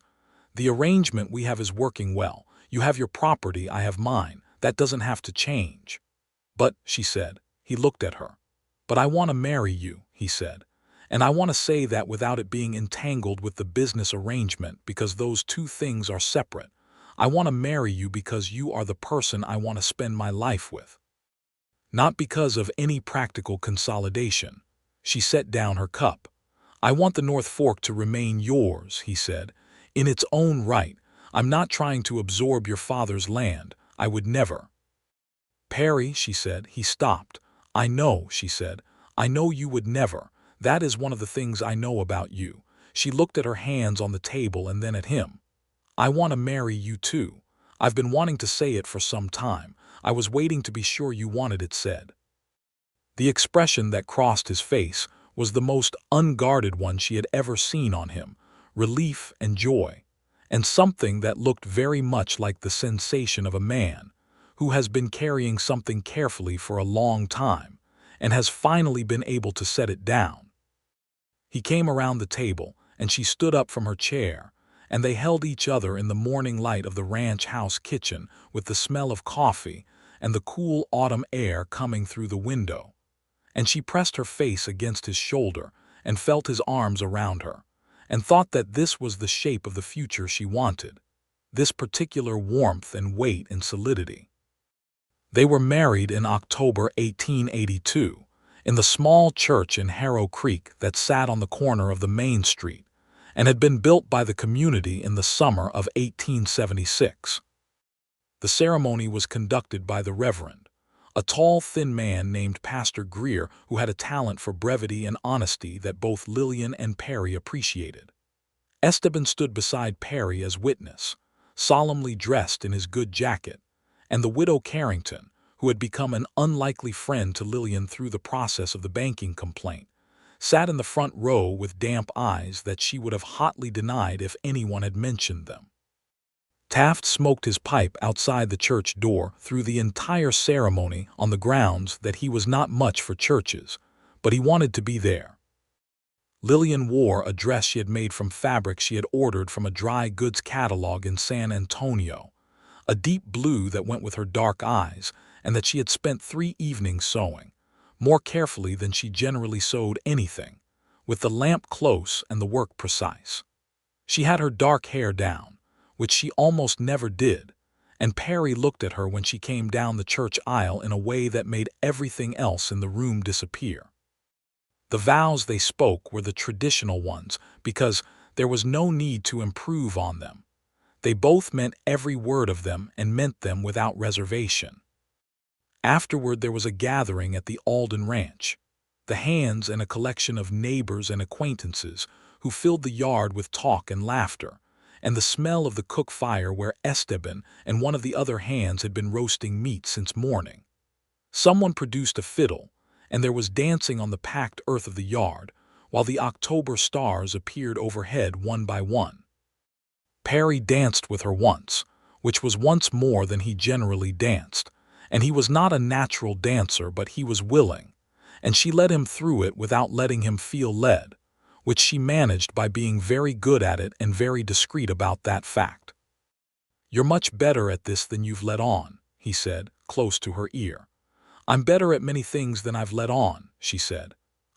"The arrangement we have is working well. You have your property, I have mine. That doesn't have to change." "But," she said. He looked at her. "But I want to marry you," he said. "And I want to say that without it being entangled with the business arrangement, because those two things are separate. I want to marry you because you are the person I want to spend my life with. Not because of any practical consolidation." She set down her cup. "I want the North Fork to remain yours," he said, "in its own right. I'm not trying to absorb your father's land. I would never." "Perry," she said. He stopped. "I know," she said. "I know you would never. That is one of the things I know about you." She looked at her hands on the table and then at him. "I want to marry you too. I've been wanting to say it for some time. I was waiting to be sure you wanted it said." The expression that crossed his face was the most unguarded one she had ever seen on him, relief and joy, and something that looked very much like the sensation of a man who has been carrying something carefully for a long time and has finally been able to set it down. He came around the table, and she stood up from her chair, and they held each other in the morning light of the ranch house kitchen with the smell of coffee and the cool autumn air coming through the window. and she pressed her face against his shoulder and felt his arms around her, and thought that this was the shape of the future she wanted, this particular warmth and weight and solidity. They were married in October 1882, in the small church in Harrow Creek that sat on the corner of the main street, and had been built by the community in the summer of 1876. The ceremony was conducted by the Reverend, a tall, thin man named Pastor Greer who had a talent for brevity and honesty that both Lillian and Perry appreciated. Esteban stood beside Perry as witness, solemnly dressed in his good jacket, and the widow Carrington, who had become an unlikely friend to Lillian through the process of the banking complaint, sat in the front row with damp eyes that she would have hotly denied if anyone had mentioned them. Taft smoked his pipe outside the church door through the entire ceremony on the grounds that he was not much for churches, but he wanted to be there. Lillian wore a dress she had made from fabric she had ordered from a dry goods catalog in San Antonio, a deep blue that went with her dark eyes and that she had spent 3 evenings sewing, more carefully than she generally sewed anything, with the lamp close and the work precise. She had her dark hair down, which she almost never did, and Perry looked at her when she came down the church aisle in a way that made everything else in the room disappear. The vows they spoke were the traditional ones because there was no need to improve on them. They both meant every word of them and meant them without reservation. Afterward there was a gathering at the Alden Ranch, the Hands and a collection of neighbors and acquaintances who filled the yard with talk and laughter, and the smell of the cook fire where Esteban and one of the other Hands had been roasting meat since morning. Someone produced a fiddle, and there was dancing on the packed earth of the yard, while the October stars appeared overhead one by one. Perry danced with her once, which was once more than he generally danced, and he was not a natural dancer, but he was willing, and she led him through it without letting him feel led, which she managed by being very good at it and very discreet about that fact. "You're much better at this than you've let on," he said, close to her ear. "I'm better at many things than I've let on," she said.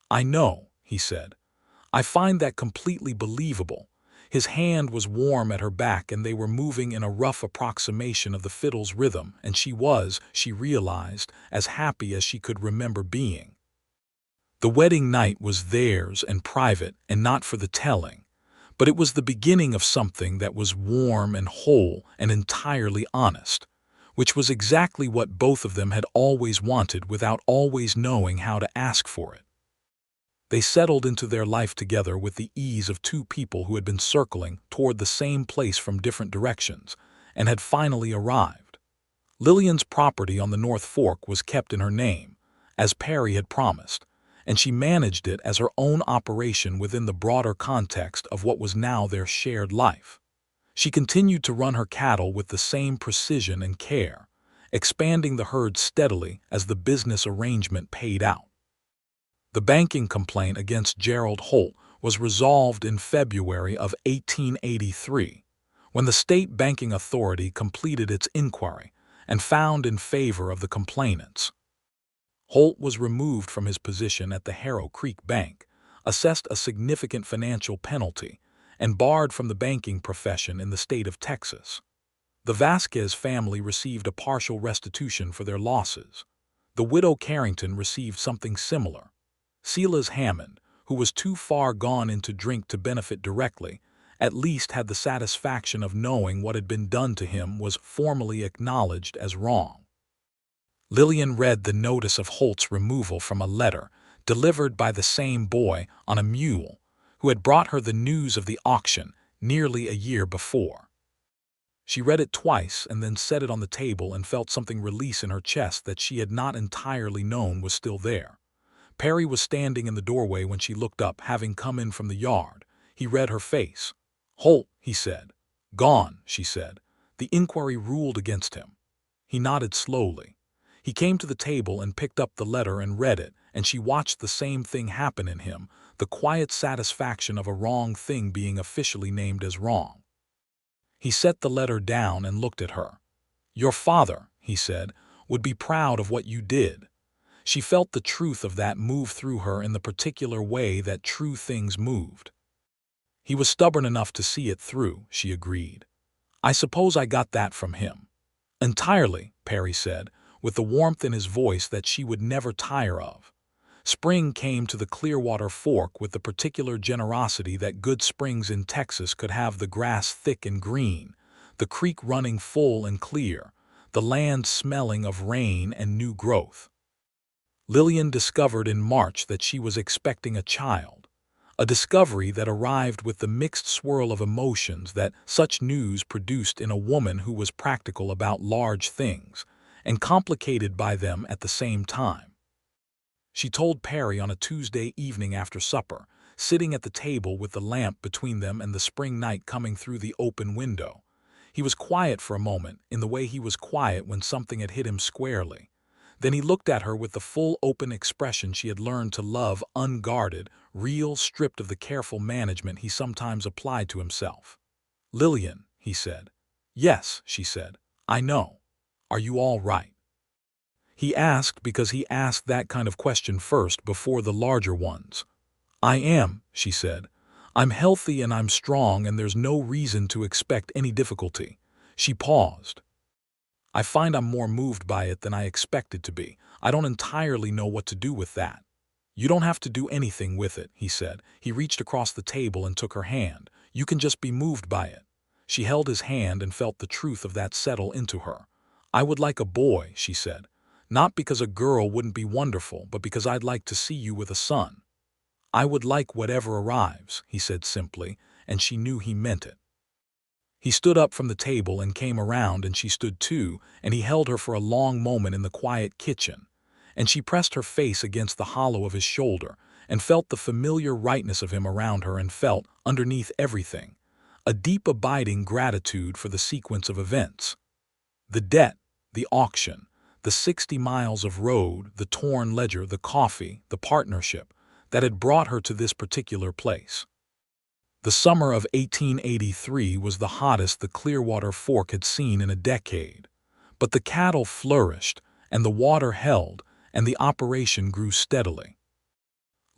"I know," he said. "I find that completely believable." His hand was warm at her back and they were moving in a rough approximation of the fiddle's rhythm, and she was, she realized, as happy as she could remember being. The wedding night was theirs and private and not for the telling, but it was the beginning of something that was warm and whole and entirely honest, which was exactly what both of them had always wanted without always knowing how to ask for it. They settled into their life together with the ease of 2 people who had been circling toward the same place from different directions and had finally arrived. Lillian's property on the North Fork was kept in her name, as Perry had promised, and she managed it as her own operation within the broader context of what was now their shared life. She continued to run her cattle with the same precision and care, expanding the herd steadily as the business arrangement paid out. The banking complaint against Gerald Holt was resolved in February of 1883, when the state banking authority completed its inquiry and found in favor of the complainants. Holt was removed from his position at the Harrow Creek Bank, assessed a significant financial penalty, and barred from the banking profession in the state of Texas. The Vasquez family received a partial restitution for their losses. The widow Carrington received something similar. Silas Hammond, who was too far gone into drink to benefit directly, at least had the satisfaction of knowing what had been done to him was formally acknowledged as wrong. Lillian read the notice of Holt's removal from a letter delivered by the same boy on a mule who had brought her the news of the auction nearly a year before. She read it twice and then set it on the table and felt something release in her chest that she had not entirely known was still there. Perry was standing in the doorway when she looked up, having come in from the yard. He read her face. "Holt," he said. "Gone," she said. "The inquiry ruled against him." He nodded slowly. He came to the table and picked up the letter and read it, and she watched the same thing happen in him, the quiet satisfaction of a wrong thing being officially named as wrong. He set the letter down and looked at her. "Your father," he said, "would be proud of what you did." She felt the truth of that move through her in the particular way that true things moved. He was stubborn enough to see it through, she agreed. I suppose I got that from him. Entirely, Perry said, with the warmth in his voice that she would never tire of. Spring came to the Clearwater Fork with the particular generosity that good springs in Texas could have, the grass thick and green, the creek running full and clear, the land smelling of rain and new growth. Lillian discovered in March that she was expecting a child, a discovery that arrived with the mixed swirl of emotions that such news produced in a woman who was practical about large things and complicated by them at the same time. She told Perry on a Tuesday evening after supper, sitting at the table with the lamp between them and the spring night coming through the open window. He was quiet for a moment, in the way he was quiet when something had hit him squarely. Then he looked at her with the full open expression she had learned to love, unguarded, real, stripped of the careful management he sometimes applied to himself. "Lillian," he said. "Yes," she said. "I know. Are you all right?" He asked because he asked that kind of question first before the larger ones. "I am," she said. "I'm healthy and I'm strong and there's no reason to expect any difficulty." She paused. "I find I'm more moved by it than I expected to be. I don't entirely know what to do with that." "You don't have to do anything with it," he said. He reached across the table and took her hand. "You can just be moved by it." She held his hand and felt the truth of that settle into her. "I would like a boy," she said. "Not because a girl wouldn't be wonderful, but because I'd like to see you with a son." "I would like whatever arrives," he said simply, and she knew he meant it. He stood up from the table and came around, and she stood too, and he held her for a long moment in the quiet kitchen. And she pressed her face against the hollow of his shoulder and felt the familiar rightness of him around her, and felt, underneath everything, a deep abiding gratitude for the sequence of events. The debt, the auction, the 60 miles of road, the torn ledger, the coffee, the partnership, that had brought her to this particular place. The summer of 1883 was the hottest the Clearwater Fork had seen in a decade. But the cattle flourished, and the water held, and the operation grew steadily.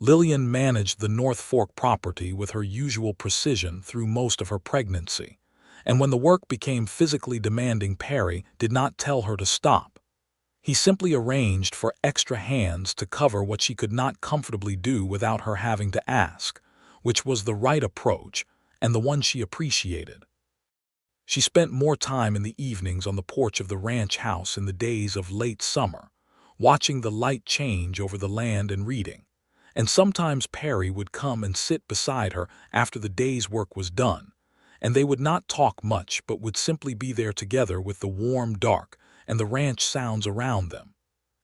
Lillian managed the North Fork property with her usual precision through most of her pregnancy, and when the work became physically demanding, Perry did not tell her to stop. He simply arranged for extra hands to cover what she could not comfortably do without her having to ask, which was the right approach and the one she appreciated. She spent more time in the evenings on the porch of the ranch house in the days of late summer, watching the light change over the land and reading, and sometimes Perry would come and sit beside her after the day's work was done, and they would not talk much but would simply be there together with the warm dark and the ranch sounds around them,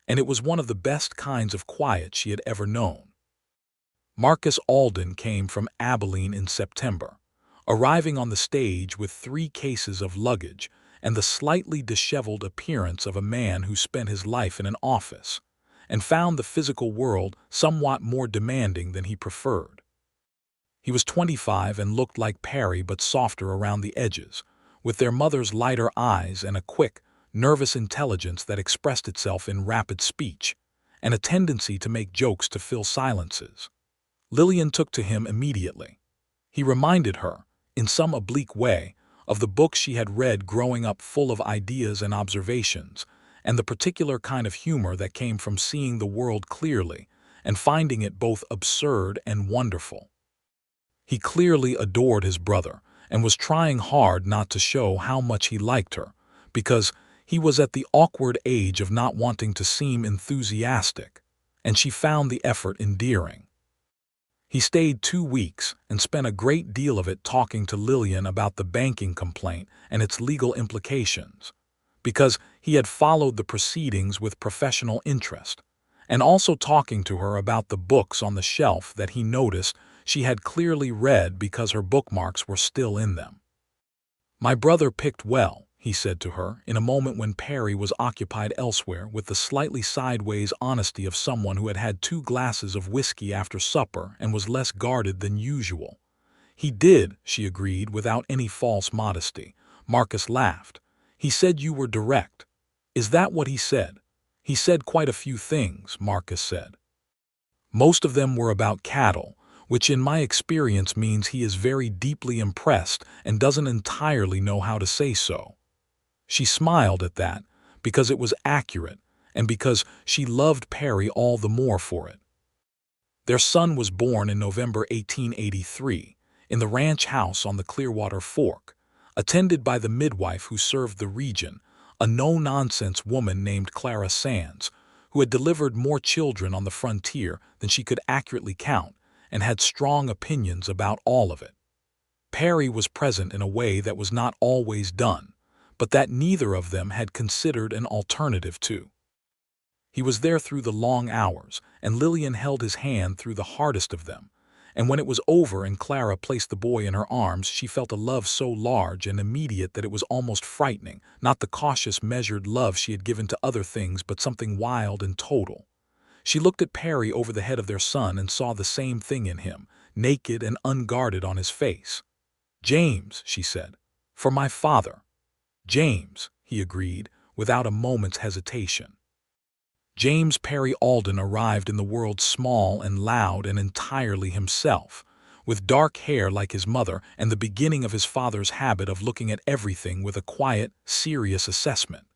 and it was one of the best kinds of quiet she had ever known. Marcus Alden came from Abilene in September, arriving on the stage with 3 cases of luggage and the slightly disheveled appearance of a man who spent his life in an office and found the physical world somewhat more demanding than he preferred. He was 25 and looked like Perry but softer around the edges, with their mother's lighter eyes and a quick, nervous intelligence that expressed itself in rapid speech and a tendency to make jokes to fill silences. Lillian took to him immediately. He reminded her, in some oblique way, of the books she had read growing up, full of ideas and observations, and the particular kind of humor that came from seeing the world clearly and finding it both absurd and wonderful. He clearly adored his brother and was trying hard not to show how much he liked her, because he was at the awkward age of not wanting to seem enthusiastic, and she found the effort endearing. He stayed 2 weeks and spent a great deal of it talking to Lillian about the banking complaint and its legal implications, because he had followed the proceedings with professional interest, and also talking to her about the books on the shelf that he noticed she had clearly read because her bookmarks were still in them. "My brother picked well," he said to her, in a moment when Perry was occupied elsewhere, with the slightly sideways honesty of someone who had had 2 glasses of whiskey after supper and was less guarded than usual. "He did," she agreed without any false modesty. Marcus laughed. "He said you were direct." "Is that what he said?" He said quite a few things, Marcus said. Most of them were about cattle, which in my experience means he is very deeply impressed and doesn't entirely know how to say so. She smiled at that, because it was accurate, and because she loved Perry all the more for it. Their son was born in November 1883, in the ranch house on the Clearwater Fork, attended by the midwife who served the region, a no-nonsense woman named Clara Sands, who had delivered more children on the frontier than she could accurately count and had strong opinions about all of it. Perry was present in a way that was not always done, but that neither of them had considered an alternative to. He was there through the long hours, and Lillian held his hand through the hardest of them, and when it was over and Clara placed the boy in her arms, she felt a love so large and immediate that it was almost frightening, not the cautious, measured love she had given to other things, but something wild and total. She looked at Perry over the head of their son and saw the same thing in him, naked and unguarded on his face. "James," she said, "for my father." "James," he agreed, without a moment's hesitation. James Perry Alden arrived in the world small and loud and entirely himself, with dark hair like his mother and the beginning of his father's habit of looking at everything with a quiet, serious assessment.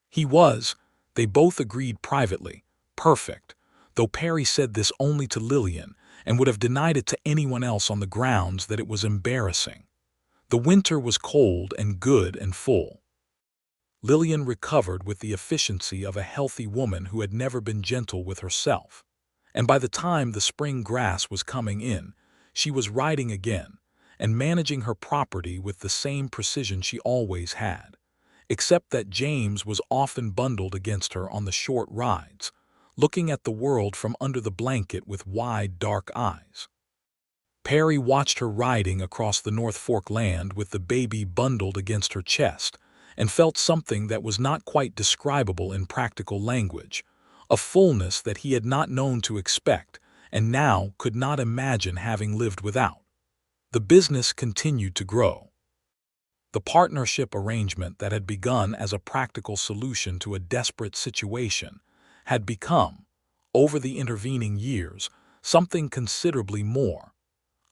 He was, they both agreed privately, perfect, though Perry said this only to Lillian and would have denied it to anyone else on the grounds that it was embarrassing. The winter was cold and good and full. Lillian recovered with the efficiency of a healthy woman who had never been gentle with herself, and by the time the spring grass was coming in, she was riding again and managing her property with the same precision she always had, except that James was often bundled against her on the short rides, looking at the world from under the blanket with wide, dark eyes. Perry watched her riding across the North Fork land with the baby bundled against her chest, and felt something that was not quite describable in practical language, a fullness that he had not known to expect and now could not imagine having lived without. The business continued to grow. The partnership arrangement that had begun as a practical solution to a desperate situation had become, over the intervening years, something considerably more,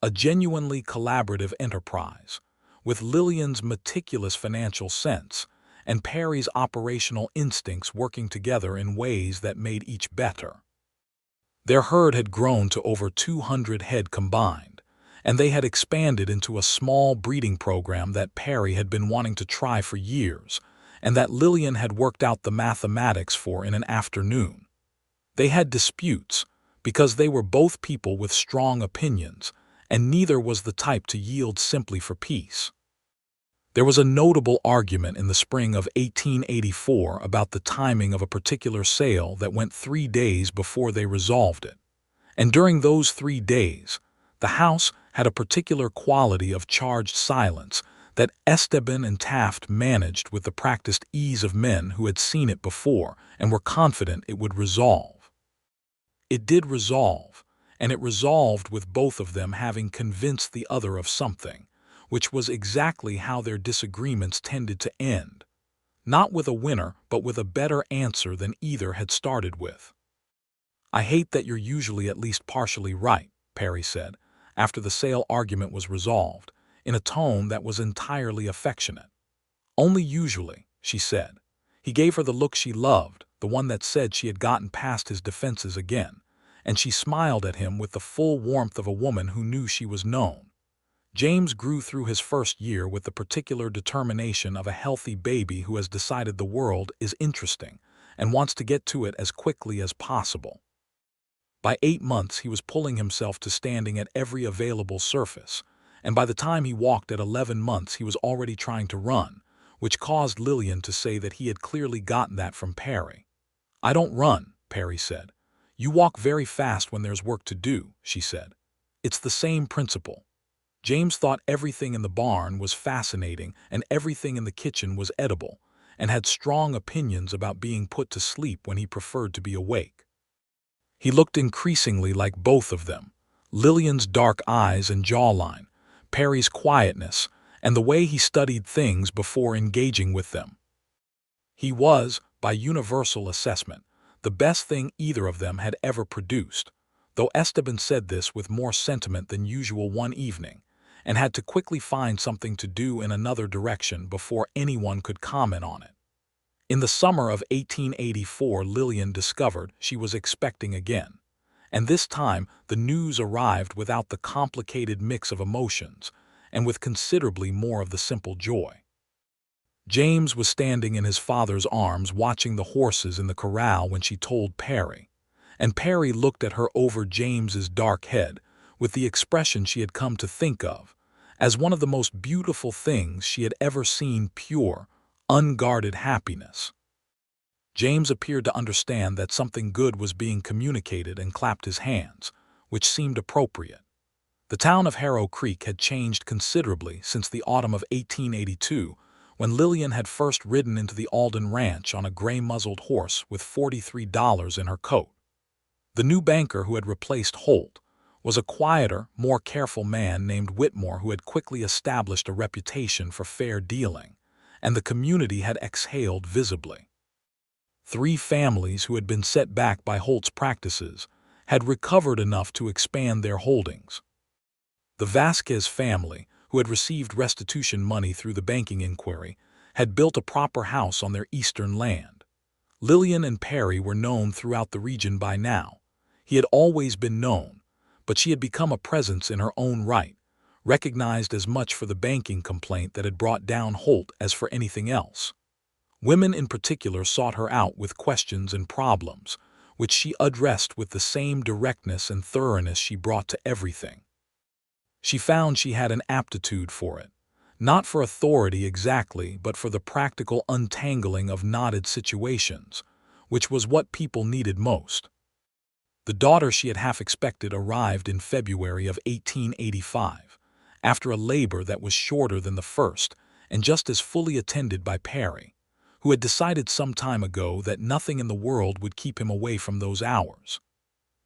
a genuinely collaborative enterprise, with Lillian's meticulous financial sense and Perry's operational instincts working together in ways that made each better. Their herd had grown to over 200 head combined, and they had expanded into a small breeding program that Perry had been wanting to try for years, and that Lillian had worked out the mathematics for in an afternoon. They had disputes, because they were both people with strong opinions, and neither was the type to yield simply for peace. There was a notable argument in the spring of 1884 about the timing of a particular sale that went 3 days before they resolved it, and during those 3 days, the house had a particular quality of charged silence that Esteban and Taft managed with the practiced ease of men who had seen it before and were confident it would resolve. It did resolve, and it resolved with both of them having convinced the other of something, which was exactly how their disagreements tended to end, not with a winner but with a better answer than either had started with. "I hate that you're usually at least partially right," Perry said, after the sale argument was resolved, in a tone that was entirely affectionate. "Only usually," she said. He gave her the look she loved, the one that said she had gotten past his defenses again, and she smiled at him with the full warmth of a woman who knew she was known. James grew through his first year with the particular determination of a healthy baby who has decided the world is interesting and wants to get to it as quickly as possible. By 8 months he was pulling himself to standing at every available surface, and by the time he walked at 11 months he was already trying to run, which caused Lillian to say that he had clearly gotten that from Perry. "I don't run," Perry said. "You walk very fast when there's work to do," she said. "It's the same principle." James thought everything in the barn was fascinating and everything in the kitchen was edible, and had strong opinions about being put to sleep when he preferred to be awake. He looked increasingly like both of them, Lillian's dark eyes and jawline, Perry's quietness, and the way he studied things before engaging with them. He was, by universal assessment, the best thing either of them had ever produced, though Esteban said this with more sentiment than usual one evening, and had to quickly find something to do in another direction before anyone could comment on it. In the summer of 1884, Lillian discovered she was expecting again, and this time the news arrived without the complicated mix of emotions, and with considerably more of the simple joy. James was standing in his father's arms watching the horses in the corral when she told Perry, and Perry looked at her over James's dark head with the expression she had come to think of as one of the most beautiful things she had ever seen: pure, unguarded happiness. James appeared to understand that something good was being communicated and clapped his hands, which seemed appropriate. The town of Harrow Creek had changed considerably since the autumn of 1882, when Lillian had first ridden into the Alden ranch on a gray-muzzled horse with $43 in her coat. The new banker who had replaced Holt was a quieter, more careful man named Whitmore, who had quickly established a reputation for fair dealing, and the community had exhaled visibly. 3 families who had been set back by Holt's practices had recovered enough to expand their holdings. The Vasquez family, who had received restitution money through the banking inquiry, had built a proper house on their eastern land. Lillian and Perry were known throughout the region by now. He had always been known, but she had become a presence in her own right, recognized as much for the banking complaint that had brought down Holt as for anything else. Women in particular sought her out with questions and problems, which she addressed with the same directness and thoroughness she brought to everything. She found she had an aptitude for it, not for authority exactly, but for the practical untangling of knotted situations, which was what people needed most. The daughter she had half expected arrived in February of 1885, after a labor that was shorter than the first and just as fully attended by Perry, who had decided some time ago that nothing in the world would keep him away from those hours.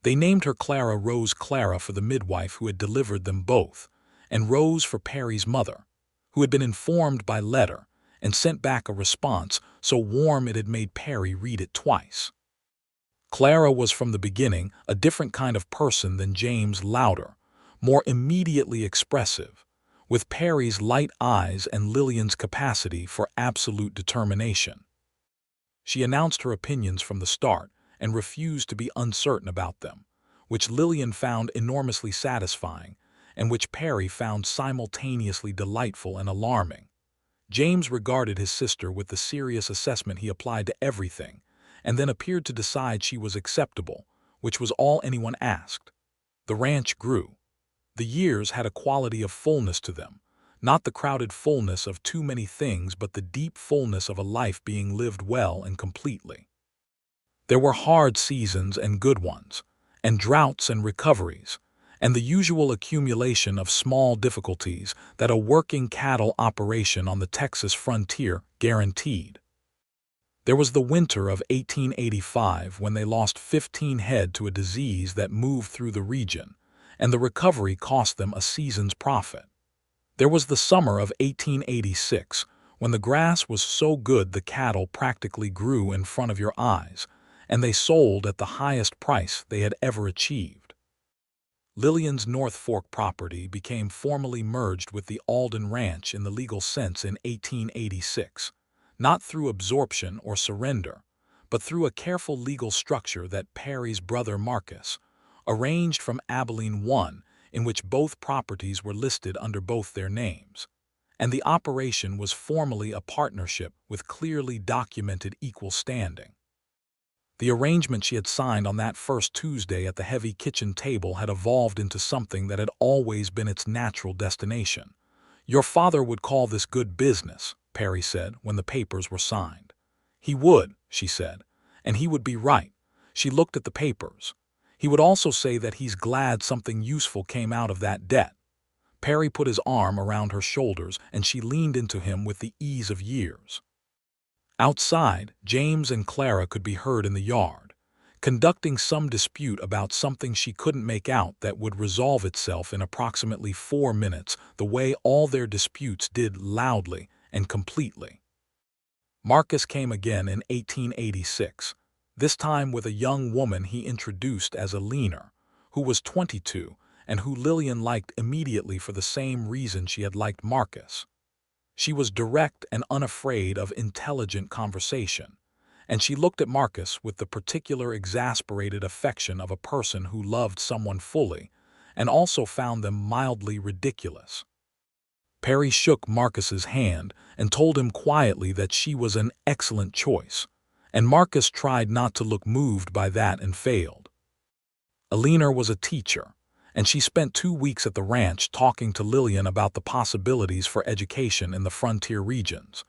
They named her Clara Rose Clara for the midwife who had delivered them both, and Rose for Perry's mother, who had been informed by letter and sent back a response so warm it had made Perry read it twice. Clara was from the beginning a different kind of person than James, louder, more immediately expressive, with Perry's light eyes and Lillian's capacity for absolute determination. She announced her opinions from the start and refused to be uncertain about them, which Lillian found enormously satisfying and which Perry found simultaneously delightful and alarming. James regarded his sister with the serious assessment he applied to everything, and then appeared to decide she was acceptable, which was all anyone asked. The ranch grew. The years had a quality of fullness to them, not the crowded fullness of too many things, but the deep fullness of a life being lived well and completely. There were hard seasons and good ones, and droughts and recoveries, and the usual accumulation of small difficulties that a working cattle operation on the Texas frontier guaranteed. There was the winter of 1885 when they lost 15 head to a disease that moved through the region, and the recovery cost them a season's profit. There was the summer of 1886 when the grass was so good the cattle practically grew in front of your eyes, and they sold at the highest price they had ever achieved. Lillian's North Fork property became formally merged with the Alden Ranch in the legal sense in 1886, not through absorption or surrender, but through a careful legal structure that Perry's brother Marcus arranged from Abilene I, in which both properties were listed under both their names, and the operation was formally a partnership with clearly documented equal standing. The arrangement she had signed on that first Tuesday at the heavy kitchen table had evolved into something that had always been its natural destination. "Your father would call this good business," Perry said when the papers were signed. "He would," she said, "and he would be right." She looked at the papers. "He would also say that he's glad something useful came out of that debt." Perry put his arm around her shoulders and she leaned into him with the ease of years. Outside, James and Clara could be heard in the yard, conducting some dispute about something she couldn't make out that would resolve itself in approximately 4 minutes, the way all their disputes did, loudly and completely. Marcus came again in 1886, this time with a young woman he introduced as a leaner, who was 22 and who Lillian liked immediately for the same reason she had liked Marcus. She was direct and unafraid of intelligent conversation, and she looked at Marcus with the particular exasperated affection of a person who loved someone fully and also found them mildly ridiculous. Perry shook Marcus's hand and told him quietly that she was an excellent choice, and Marcus tried not to look moved by that and failed. Alina was a teacher, and she spent 2 weeks at the ranch talking to Lillian about the possibilities for education in the frontier regions,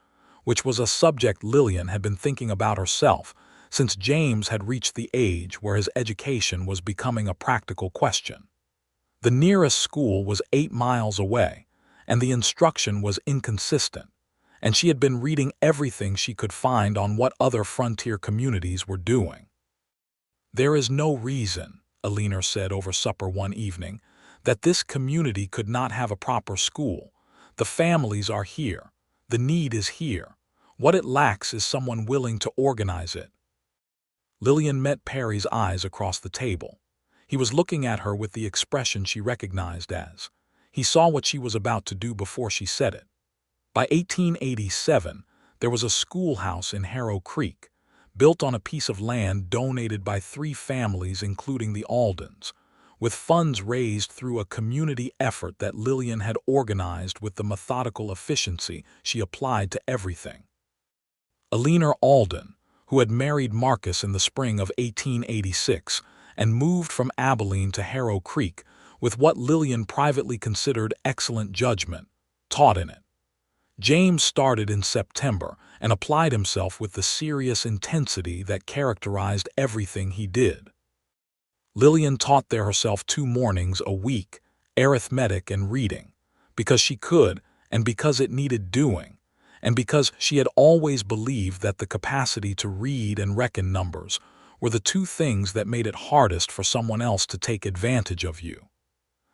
which was a subject Lillian had been thinking about herself since James had reached the age where his education was becoming a practical question. The nearest school was 8 miles away, and the instruction was inconsistent, and she had been reading everything she could find on what other frontier communities were doing. "There is no reason," Alina said over supper one evening, "that this community could not have a proper school. The families are here. The need is here. What it lacks is someone willing to organize it." Lillian met Perry's eyes across the table. He was looking at her with the expression she recognized as. He saw what she was about to do before she said it. By 1887, there was a schoolhouse in Harrow Creek, built on a piece of land donated by 3 families including the Aldens, with funds raised through a community effort that Lillian had organized with the methodical efficiency she applied to everything. Alina Alden, who had married Marcus in the spring of 1886 and moved from Abilene to Harrow Creek with what Lillian privately considered excellent judgment, taught in it. James started in September and applied himself with the serious intensity that characterized everything he did. Lillian taught there herself 2 mornings a week, arithmetic and reading, because she could and because it needed doing, and because she had always believed that the capacity to read and reckon numbers were the 2 things that made it hardest for someone else to take advantage of you.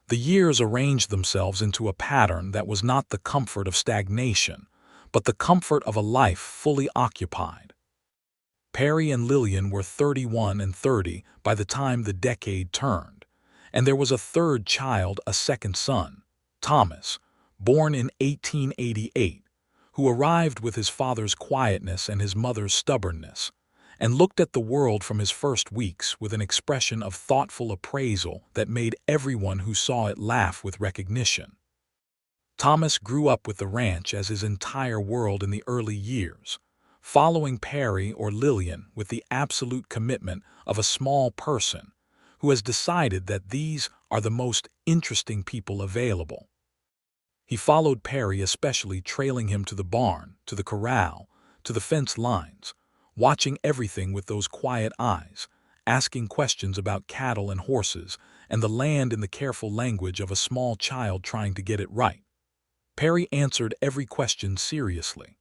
The years arranged themselves into a pattern that was not the comfort of stagnation, but the comfort of a life fully occupied. Perry and Lillian were 31 and 30 by the time the decade turned, and there was a 3rd child, a 2nd son, Thomas, born in 1888, who arrived with his father's quietness and his mother's stubbornness, and looked at the world from his first weeks with an expression of thoughtful appraisal that made everyone who saw it laugh with recognition. Thomas grew up with the ranch as his entire world in the early years, following Perry or Lillian with the absolute commitment of a small person who has decided that these are the most interesting people available. He followed Perry, especially trailing him to the barn, to the corral, to the fence lines, watching everything with those quiet eyes, asking questions about cattle and horses and the land in the careful language of a small child trying to get it right. Perry answered every question seriously.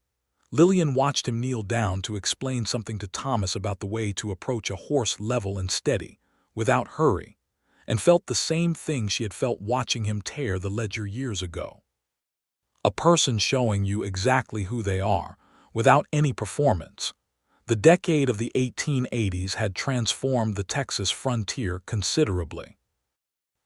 Lillian watched him kneel down to explain something to Thomas about the way to approach a horse level and steady, without hurry, and felt the same thing she had felt watching him tear the ledger years ago. A person showing you exactly who they are, without any performance. The decade of the 1880s had transformed the Texas frontier considerably.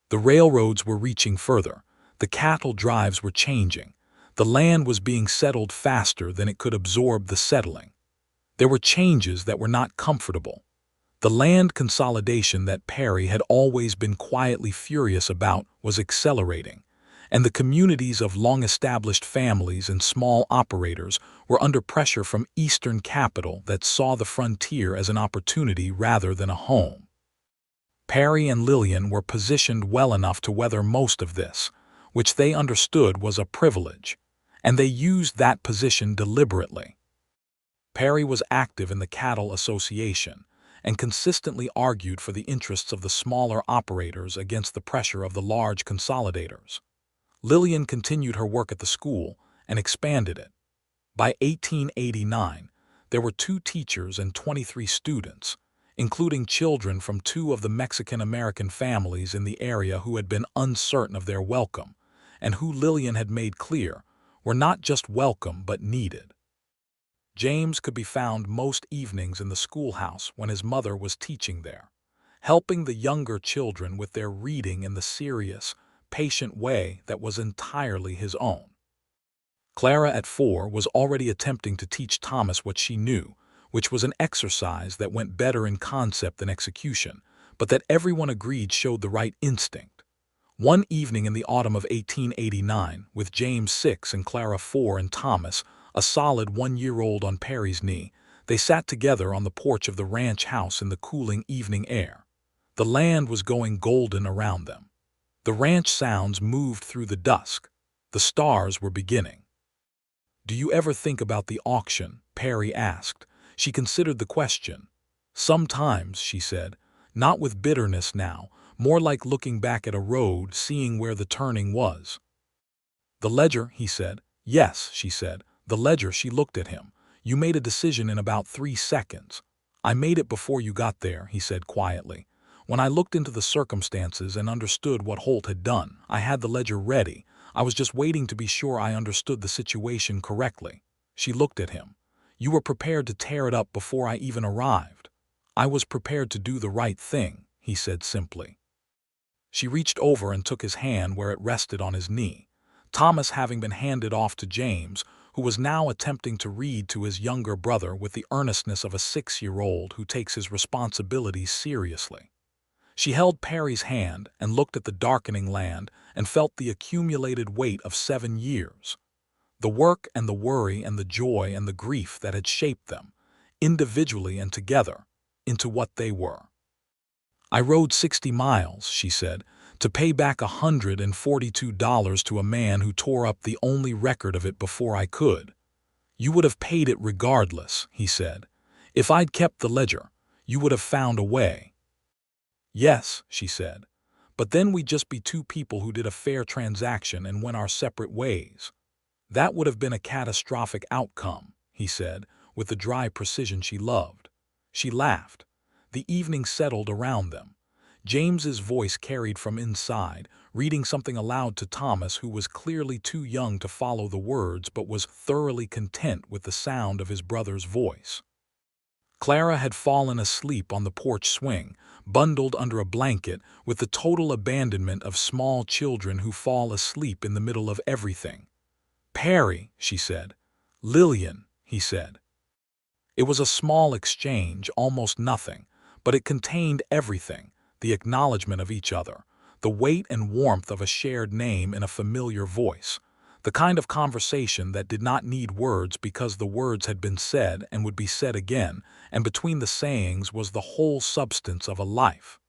The railroads were reaching further, the cattle drives were changing, the land was being settled faster than it could absorb the settling. There were changes that were not comfortable. The land consolidation that Perry had always been quietly furious about was accelerating, and the communities of long-established families and small operators were under pressure from Eastern capital that saw the frontier as an opportunity rather than a home. Perry and Lillian were positioned well enough to weather most of this, which they understood was a privilege, and they used that position deliberately. Perry was active in the Cattle Association and consistently argued for the interests of the smaller operators against the pressure of the large consolidators. Lillian continued her work at the school and expanded it. By 1889, there were 2 teachers and 23 students, including children from 2 of the Mexican-American families in the area who had been uncertain of their welcome, and who Lillian had made clear were not just welcome but needed. James could be found most evenings in the schoolhouse when his mother was teaching there, helping the younger children with their reading in the serious, patient way that was entirely his own. Clara at 4 was already attempting to teach Thomas what she knew, which was an exercise that went better in concept than execution, but that everyone agreed showed the right instinct. One evening in the autumn of 1889, with James 6 and Clara 4 and Thomas, a solid 1-year-old on Perry's knee, they sat together on the porch of the ranch house in the cooling evening air. The land was going golden around them. The ranch sounds moved through the dusk. The stars were beginning. "Do you ever think about the auction?" Perry asked. She considered the question. "Sometimes," she said, "not with bitterness now, more like looking back at a road, seeing where the turning was." "The ledger," he said. "Yes," she said, "the ledger." She looked at him. "You made a decision in about 3 seconds. I made it before you got there," he said quietly. "When I looked into the circumstances and understood what Holt had done, I had the ledger ready. I was just waiting to be sure I understood the situation correctly." She looked at him. "You were prepared to tear it up before I even arrived." "I was prepared to do the right thing," he said simply. She reached over and took his hand where it rested on his knee. Thomas having been handed off to James, who was now attempting to read to his younger brother with the earnestness of a 6-year-old who takes his responsibilities seriously. She held Perry's hand and looked at the darkening land and felt the accumulated weight of 7 years. The work and the worry and the joy and the grief that had shaped them, individually and together, into what they were. "I rode 60 miles, she said, "to pay back $142 to a man who tore up the only record of it before I could." "You would have paid it regardless," he said. "If I'd kept the ledger, you would have found a way." "Yes," she said, "but then we'd just be 2 people who did a fair transaction and went our separate ways." "That would have been a catastrophic outcome," he said, with the dry precision she loved. She laughed. The evening settled around them. James's voice carried from inside, reading something aloud to Thomas, who was clearly too young to follow the words but was thoroughly content with the sound of his brother's voice. Clara had fallen asleep on the porch swing, bundled under a blanket, with the total abandonment of small children who fall asleep in the middle of everything. "Perry," she said. "Lillian," he said. It was a small exchange, almost nothing, but it contained everything: the acknowledgement of each other, the weight and warmth of a shared name in a familiar voice, the kind of conversation that did not need words because the words had been said and would be said again, and between the sayings was the whole substance of a life.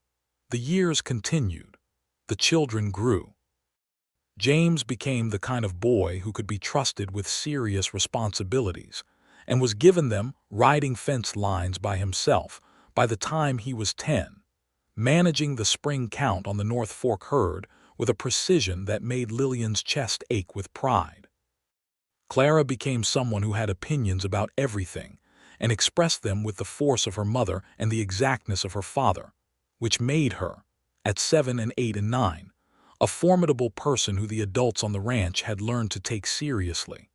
The years continued. The children grew. James became the kind of boy who could be trusted with serious responsibilities, and was given them, riding fence lines by himself, by the time he was 10, managing the spring count on the North Fork herd with a precision that made Lillian's chest ache with pride. Clara became someone who had opinions about everything, and expressed them with the force of her mother and the exactness of her father, which made her, at 7 and 8 and 9, a formidable person who the adults on the ranch had learned to take seriously.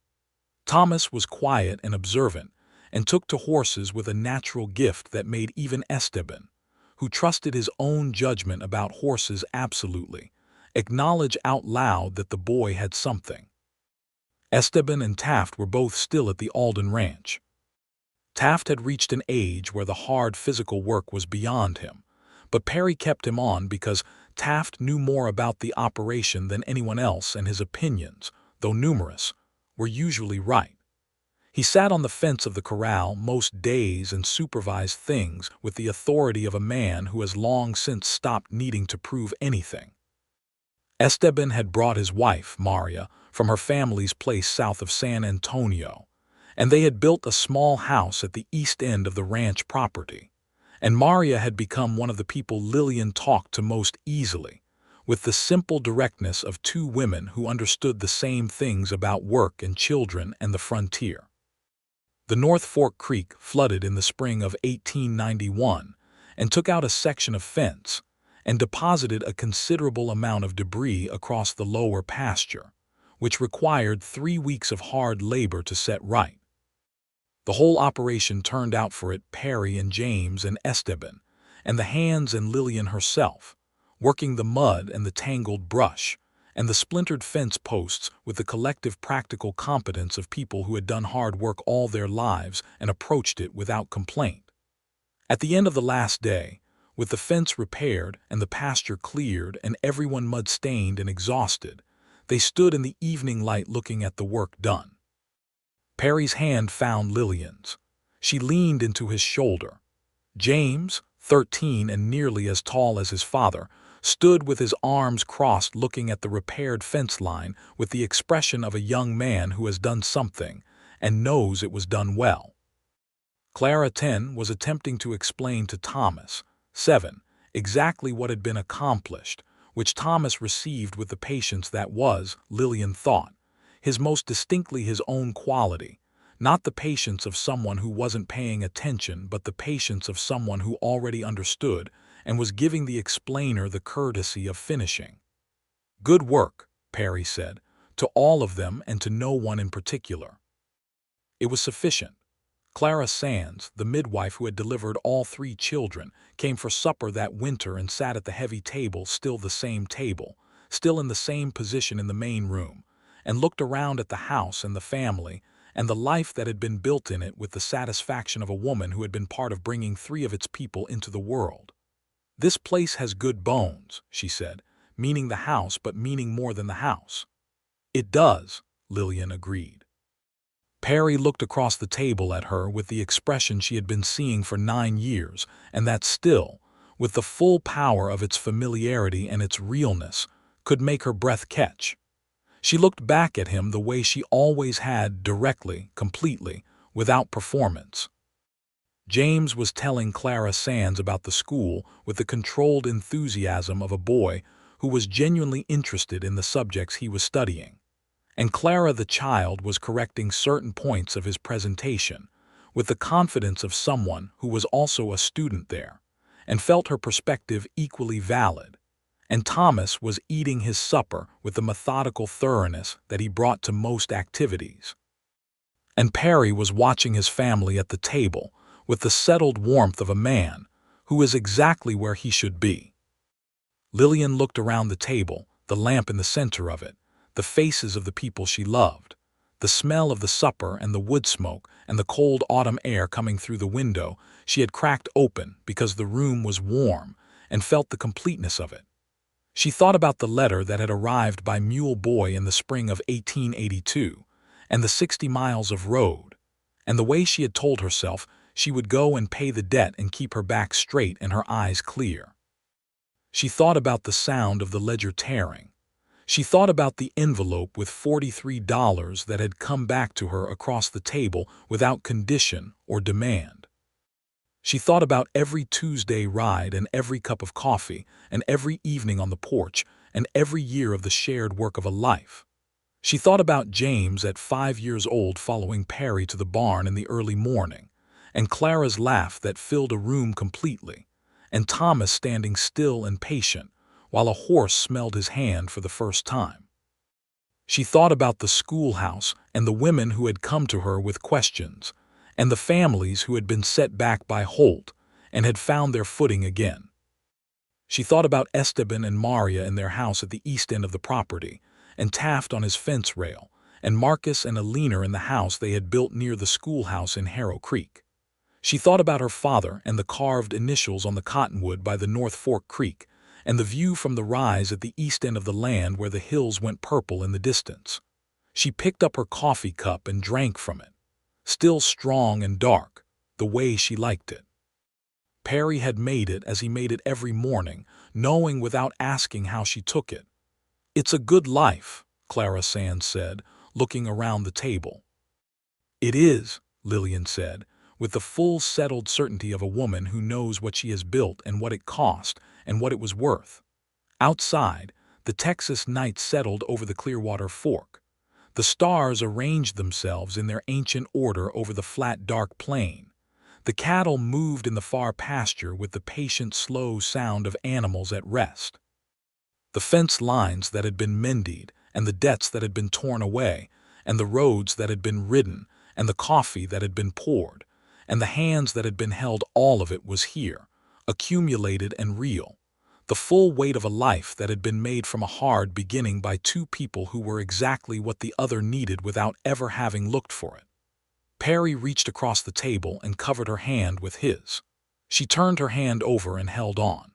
Thomas was quiet and observant, and took to horses with a natural gift that made even Esteban, who trusted his own judgment about horses absolutely, acknowledge out loud that the boy had something. Esteban and Taft were both still at the Alden ranch. Taft had reached an age where the hard physical work was beyond him, but Perry kept him on because Taft knew more about the operation than anyone else, and his opinions, though numerous, were usually right. He sat on the fence of the corral most days and supervised things with the authority of a man who has long since stopped needing to prove anything. Esteban had brought his wife, Maria, from her family's place south of San Antonio, and they had built a small house at the east end of the ranch property. And Maria had become one of the people Lillian talked to most easily, with the simple directness of 2 women who understood the same things about work and children and the frontier. The North Fork Creek flooded in the spring of 1891 and took out a section of fence and deposited a considerable amount of debris across the lower pasture, which required 3 weeks of hard labor to set right. The whole operation turned out for it Perry and James and Esteban, and the hands and Lillian herself, working the mud and the tangled brush, and the splintered fence posts with the collective practical competence of people who had done hard work all their lives and approached it without complaint. At the end of the last day, with the fence repaired and the pasture cleared and everyone mud-stained and exhausted, they stood in the evening light looking at the work done. Perry's hand found Lillian's. She leaned into his shoulder. James, 13 and nearly as tall as his father, stood with his arms crossed looking at the repaired fence line with the expression of a young man who has done something and knows it was done well. Clara, 10, was attempting to explain to Thomas, 7, exactly what had been accomplished, which Thomas received with the patience that was, Lillian thought, his most distinctly his own quality, not the patience of someone who wasn't paying attention but the patience of someone who already understood and was giving the explainer the courtesy of finishing. "Good work," Perry said, to all of them and to no one in particular. It was sufficient. Clara Sands, the midwife who had delivered all 3 children, came for supper that winter and sat at the heavy table, still the same table, still in the same position in the main room, and looked around at the house and the family and the life that had been built in it with the satisfaction of a woman who had been part of bringing 3 of its people into the world. "This place has good bones," she said, meaning the house but meaning more than the house. "It does," Lillian agreed. Perry looked across the table at her with the expression she had been seeing for 9 years, and that still, with the full power of its familiarity and its realness, could make her breath catch. She looked back at him the way she always had, directly, completely, without performance. James was telling Clara Sands about the school with the controlled enthusiasm of a boy who was genuinely interested in the subjects he was studying. And Clara the child was correcting certain points of his presentation with the confidence of someone who was also a student there and felt her perspective equally valid. And Thomas was eating his supper with the methodical thoroughness that he brought to most activities. And Perry was watching his family at the table with the settled warmth of a man who is exactly where he should be. Lillian looked around the table, the lamp in the center of it, the faces of the people she loved, the smell of the supper and the wood smoke and the cold autumn air coming through the window she had cracked open because the room was warm, and felt the completeness of it. She thought about the letter that had arrived by mule boy in the spring of 1882, and the 60 miles of road, and the way she had told herself she would go and pay the debt and keep her back straight and her eyes clear. She thought about the sound of the ledger tearing. She thought about the envelope with $43 that had come back to her across the table without condition or demand. She thought about every Tuesday ride and every cup of coffee and every evening on the porch and every year of the shared work of a life. She thought about James at 5 years old following Perry to the barn in the early morning, and Clara's laugh that filled a room completely, and Thomas standing still and patient while a horse smelled his hand for the first time. She thought about the schoolhouse and the women who had come to her with questions, and the families who had been set back by Holt and had found their footing again. She thought about Esteban and Maria in their house at the east end of the property, and Taft on his fence rail, and Marcus and Alina in the house they had built near the schoolhouse in Harrow Creek. She thought about her father and the carved initials on the cottonwood by the North Fork Creek, and the view from the rise at the east end of the land where the hills went purple in the distance. She picked up her coffee cup and drank from it, still strong and dark, the way she liked it. Perry had made it as he made it every morning, knowing without asking how she took it. "It's a good life," Clara Sands said, looking around the table. "It is," Lillian said, with the full settled certainty of a woman who knows what she has built and what it cost and what it was worth. Outside, the Texas night settled over the Clearwater Fork. The stars arranged themselves in their ancient order over the flat dark plain. The cattle moved in the far pasture with the patient slow sound of animals at rest. The fence lines that had been mended and the debts that had been torn away and the roads that had been ridden and the coffee that had been poured, and the hands that had been held. All of it was here, accumulated and real. The full weight of a life that had been made from a hard beginning by two people who were exactly what the other needed without ever having looked for it. Perry reached across the table and covered her hand with his. She turned her hand over and held on.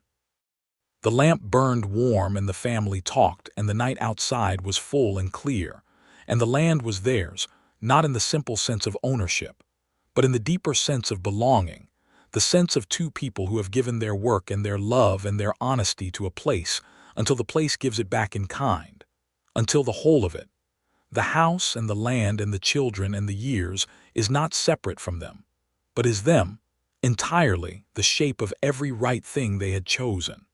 The lamp burned warm and the family talked, and the night outside was full and clear, and the land was theirs, not in the simple sense of ownership, but in the deeper sense of belonging, the sense of two people who have given their work and their love and their honesty to a place until the place gives it back in kind, until the whole of it, the house and the land and the children and the years, is not separate from them, but is them, entirely the shape of every right thing they had chosen.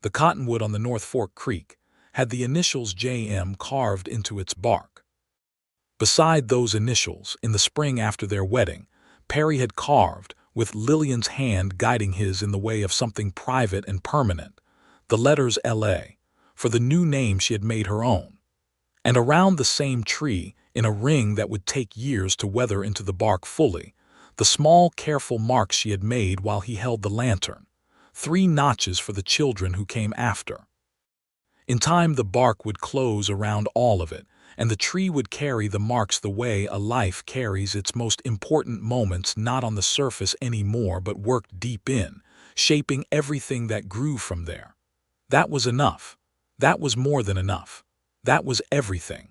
The cottonwood on the North Fork Creek had the initials J.M. carved into its bark. Beside those initials, in the spring after their wedding, Perry had carved, with Lillian's hand guiding his in the way of something private and permanent, the letters L.A., for the new name she had made her own. And around the same tree, in a ring that would take years to weather into the bark fully, the small, careful marks she had made while he held the lantern, 3 notches for the children who came after. In time the bark would close around all of it, and the tree would carry the marks the way a life carries its most important moments, not on the surface anymore but worked deep in, shaping everything that grew from there. That was enough. That was more than enough. That was everything.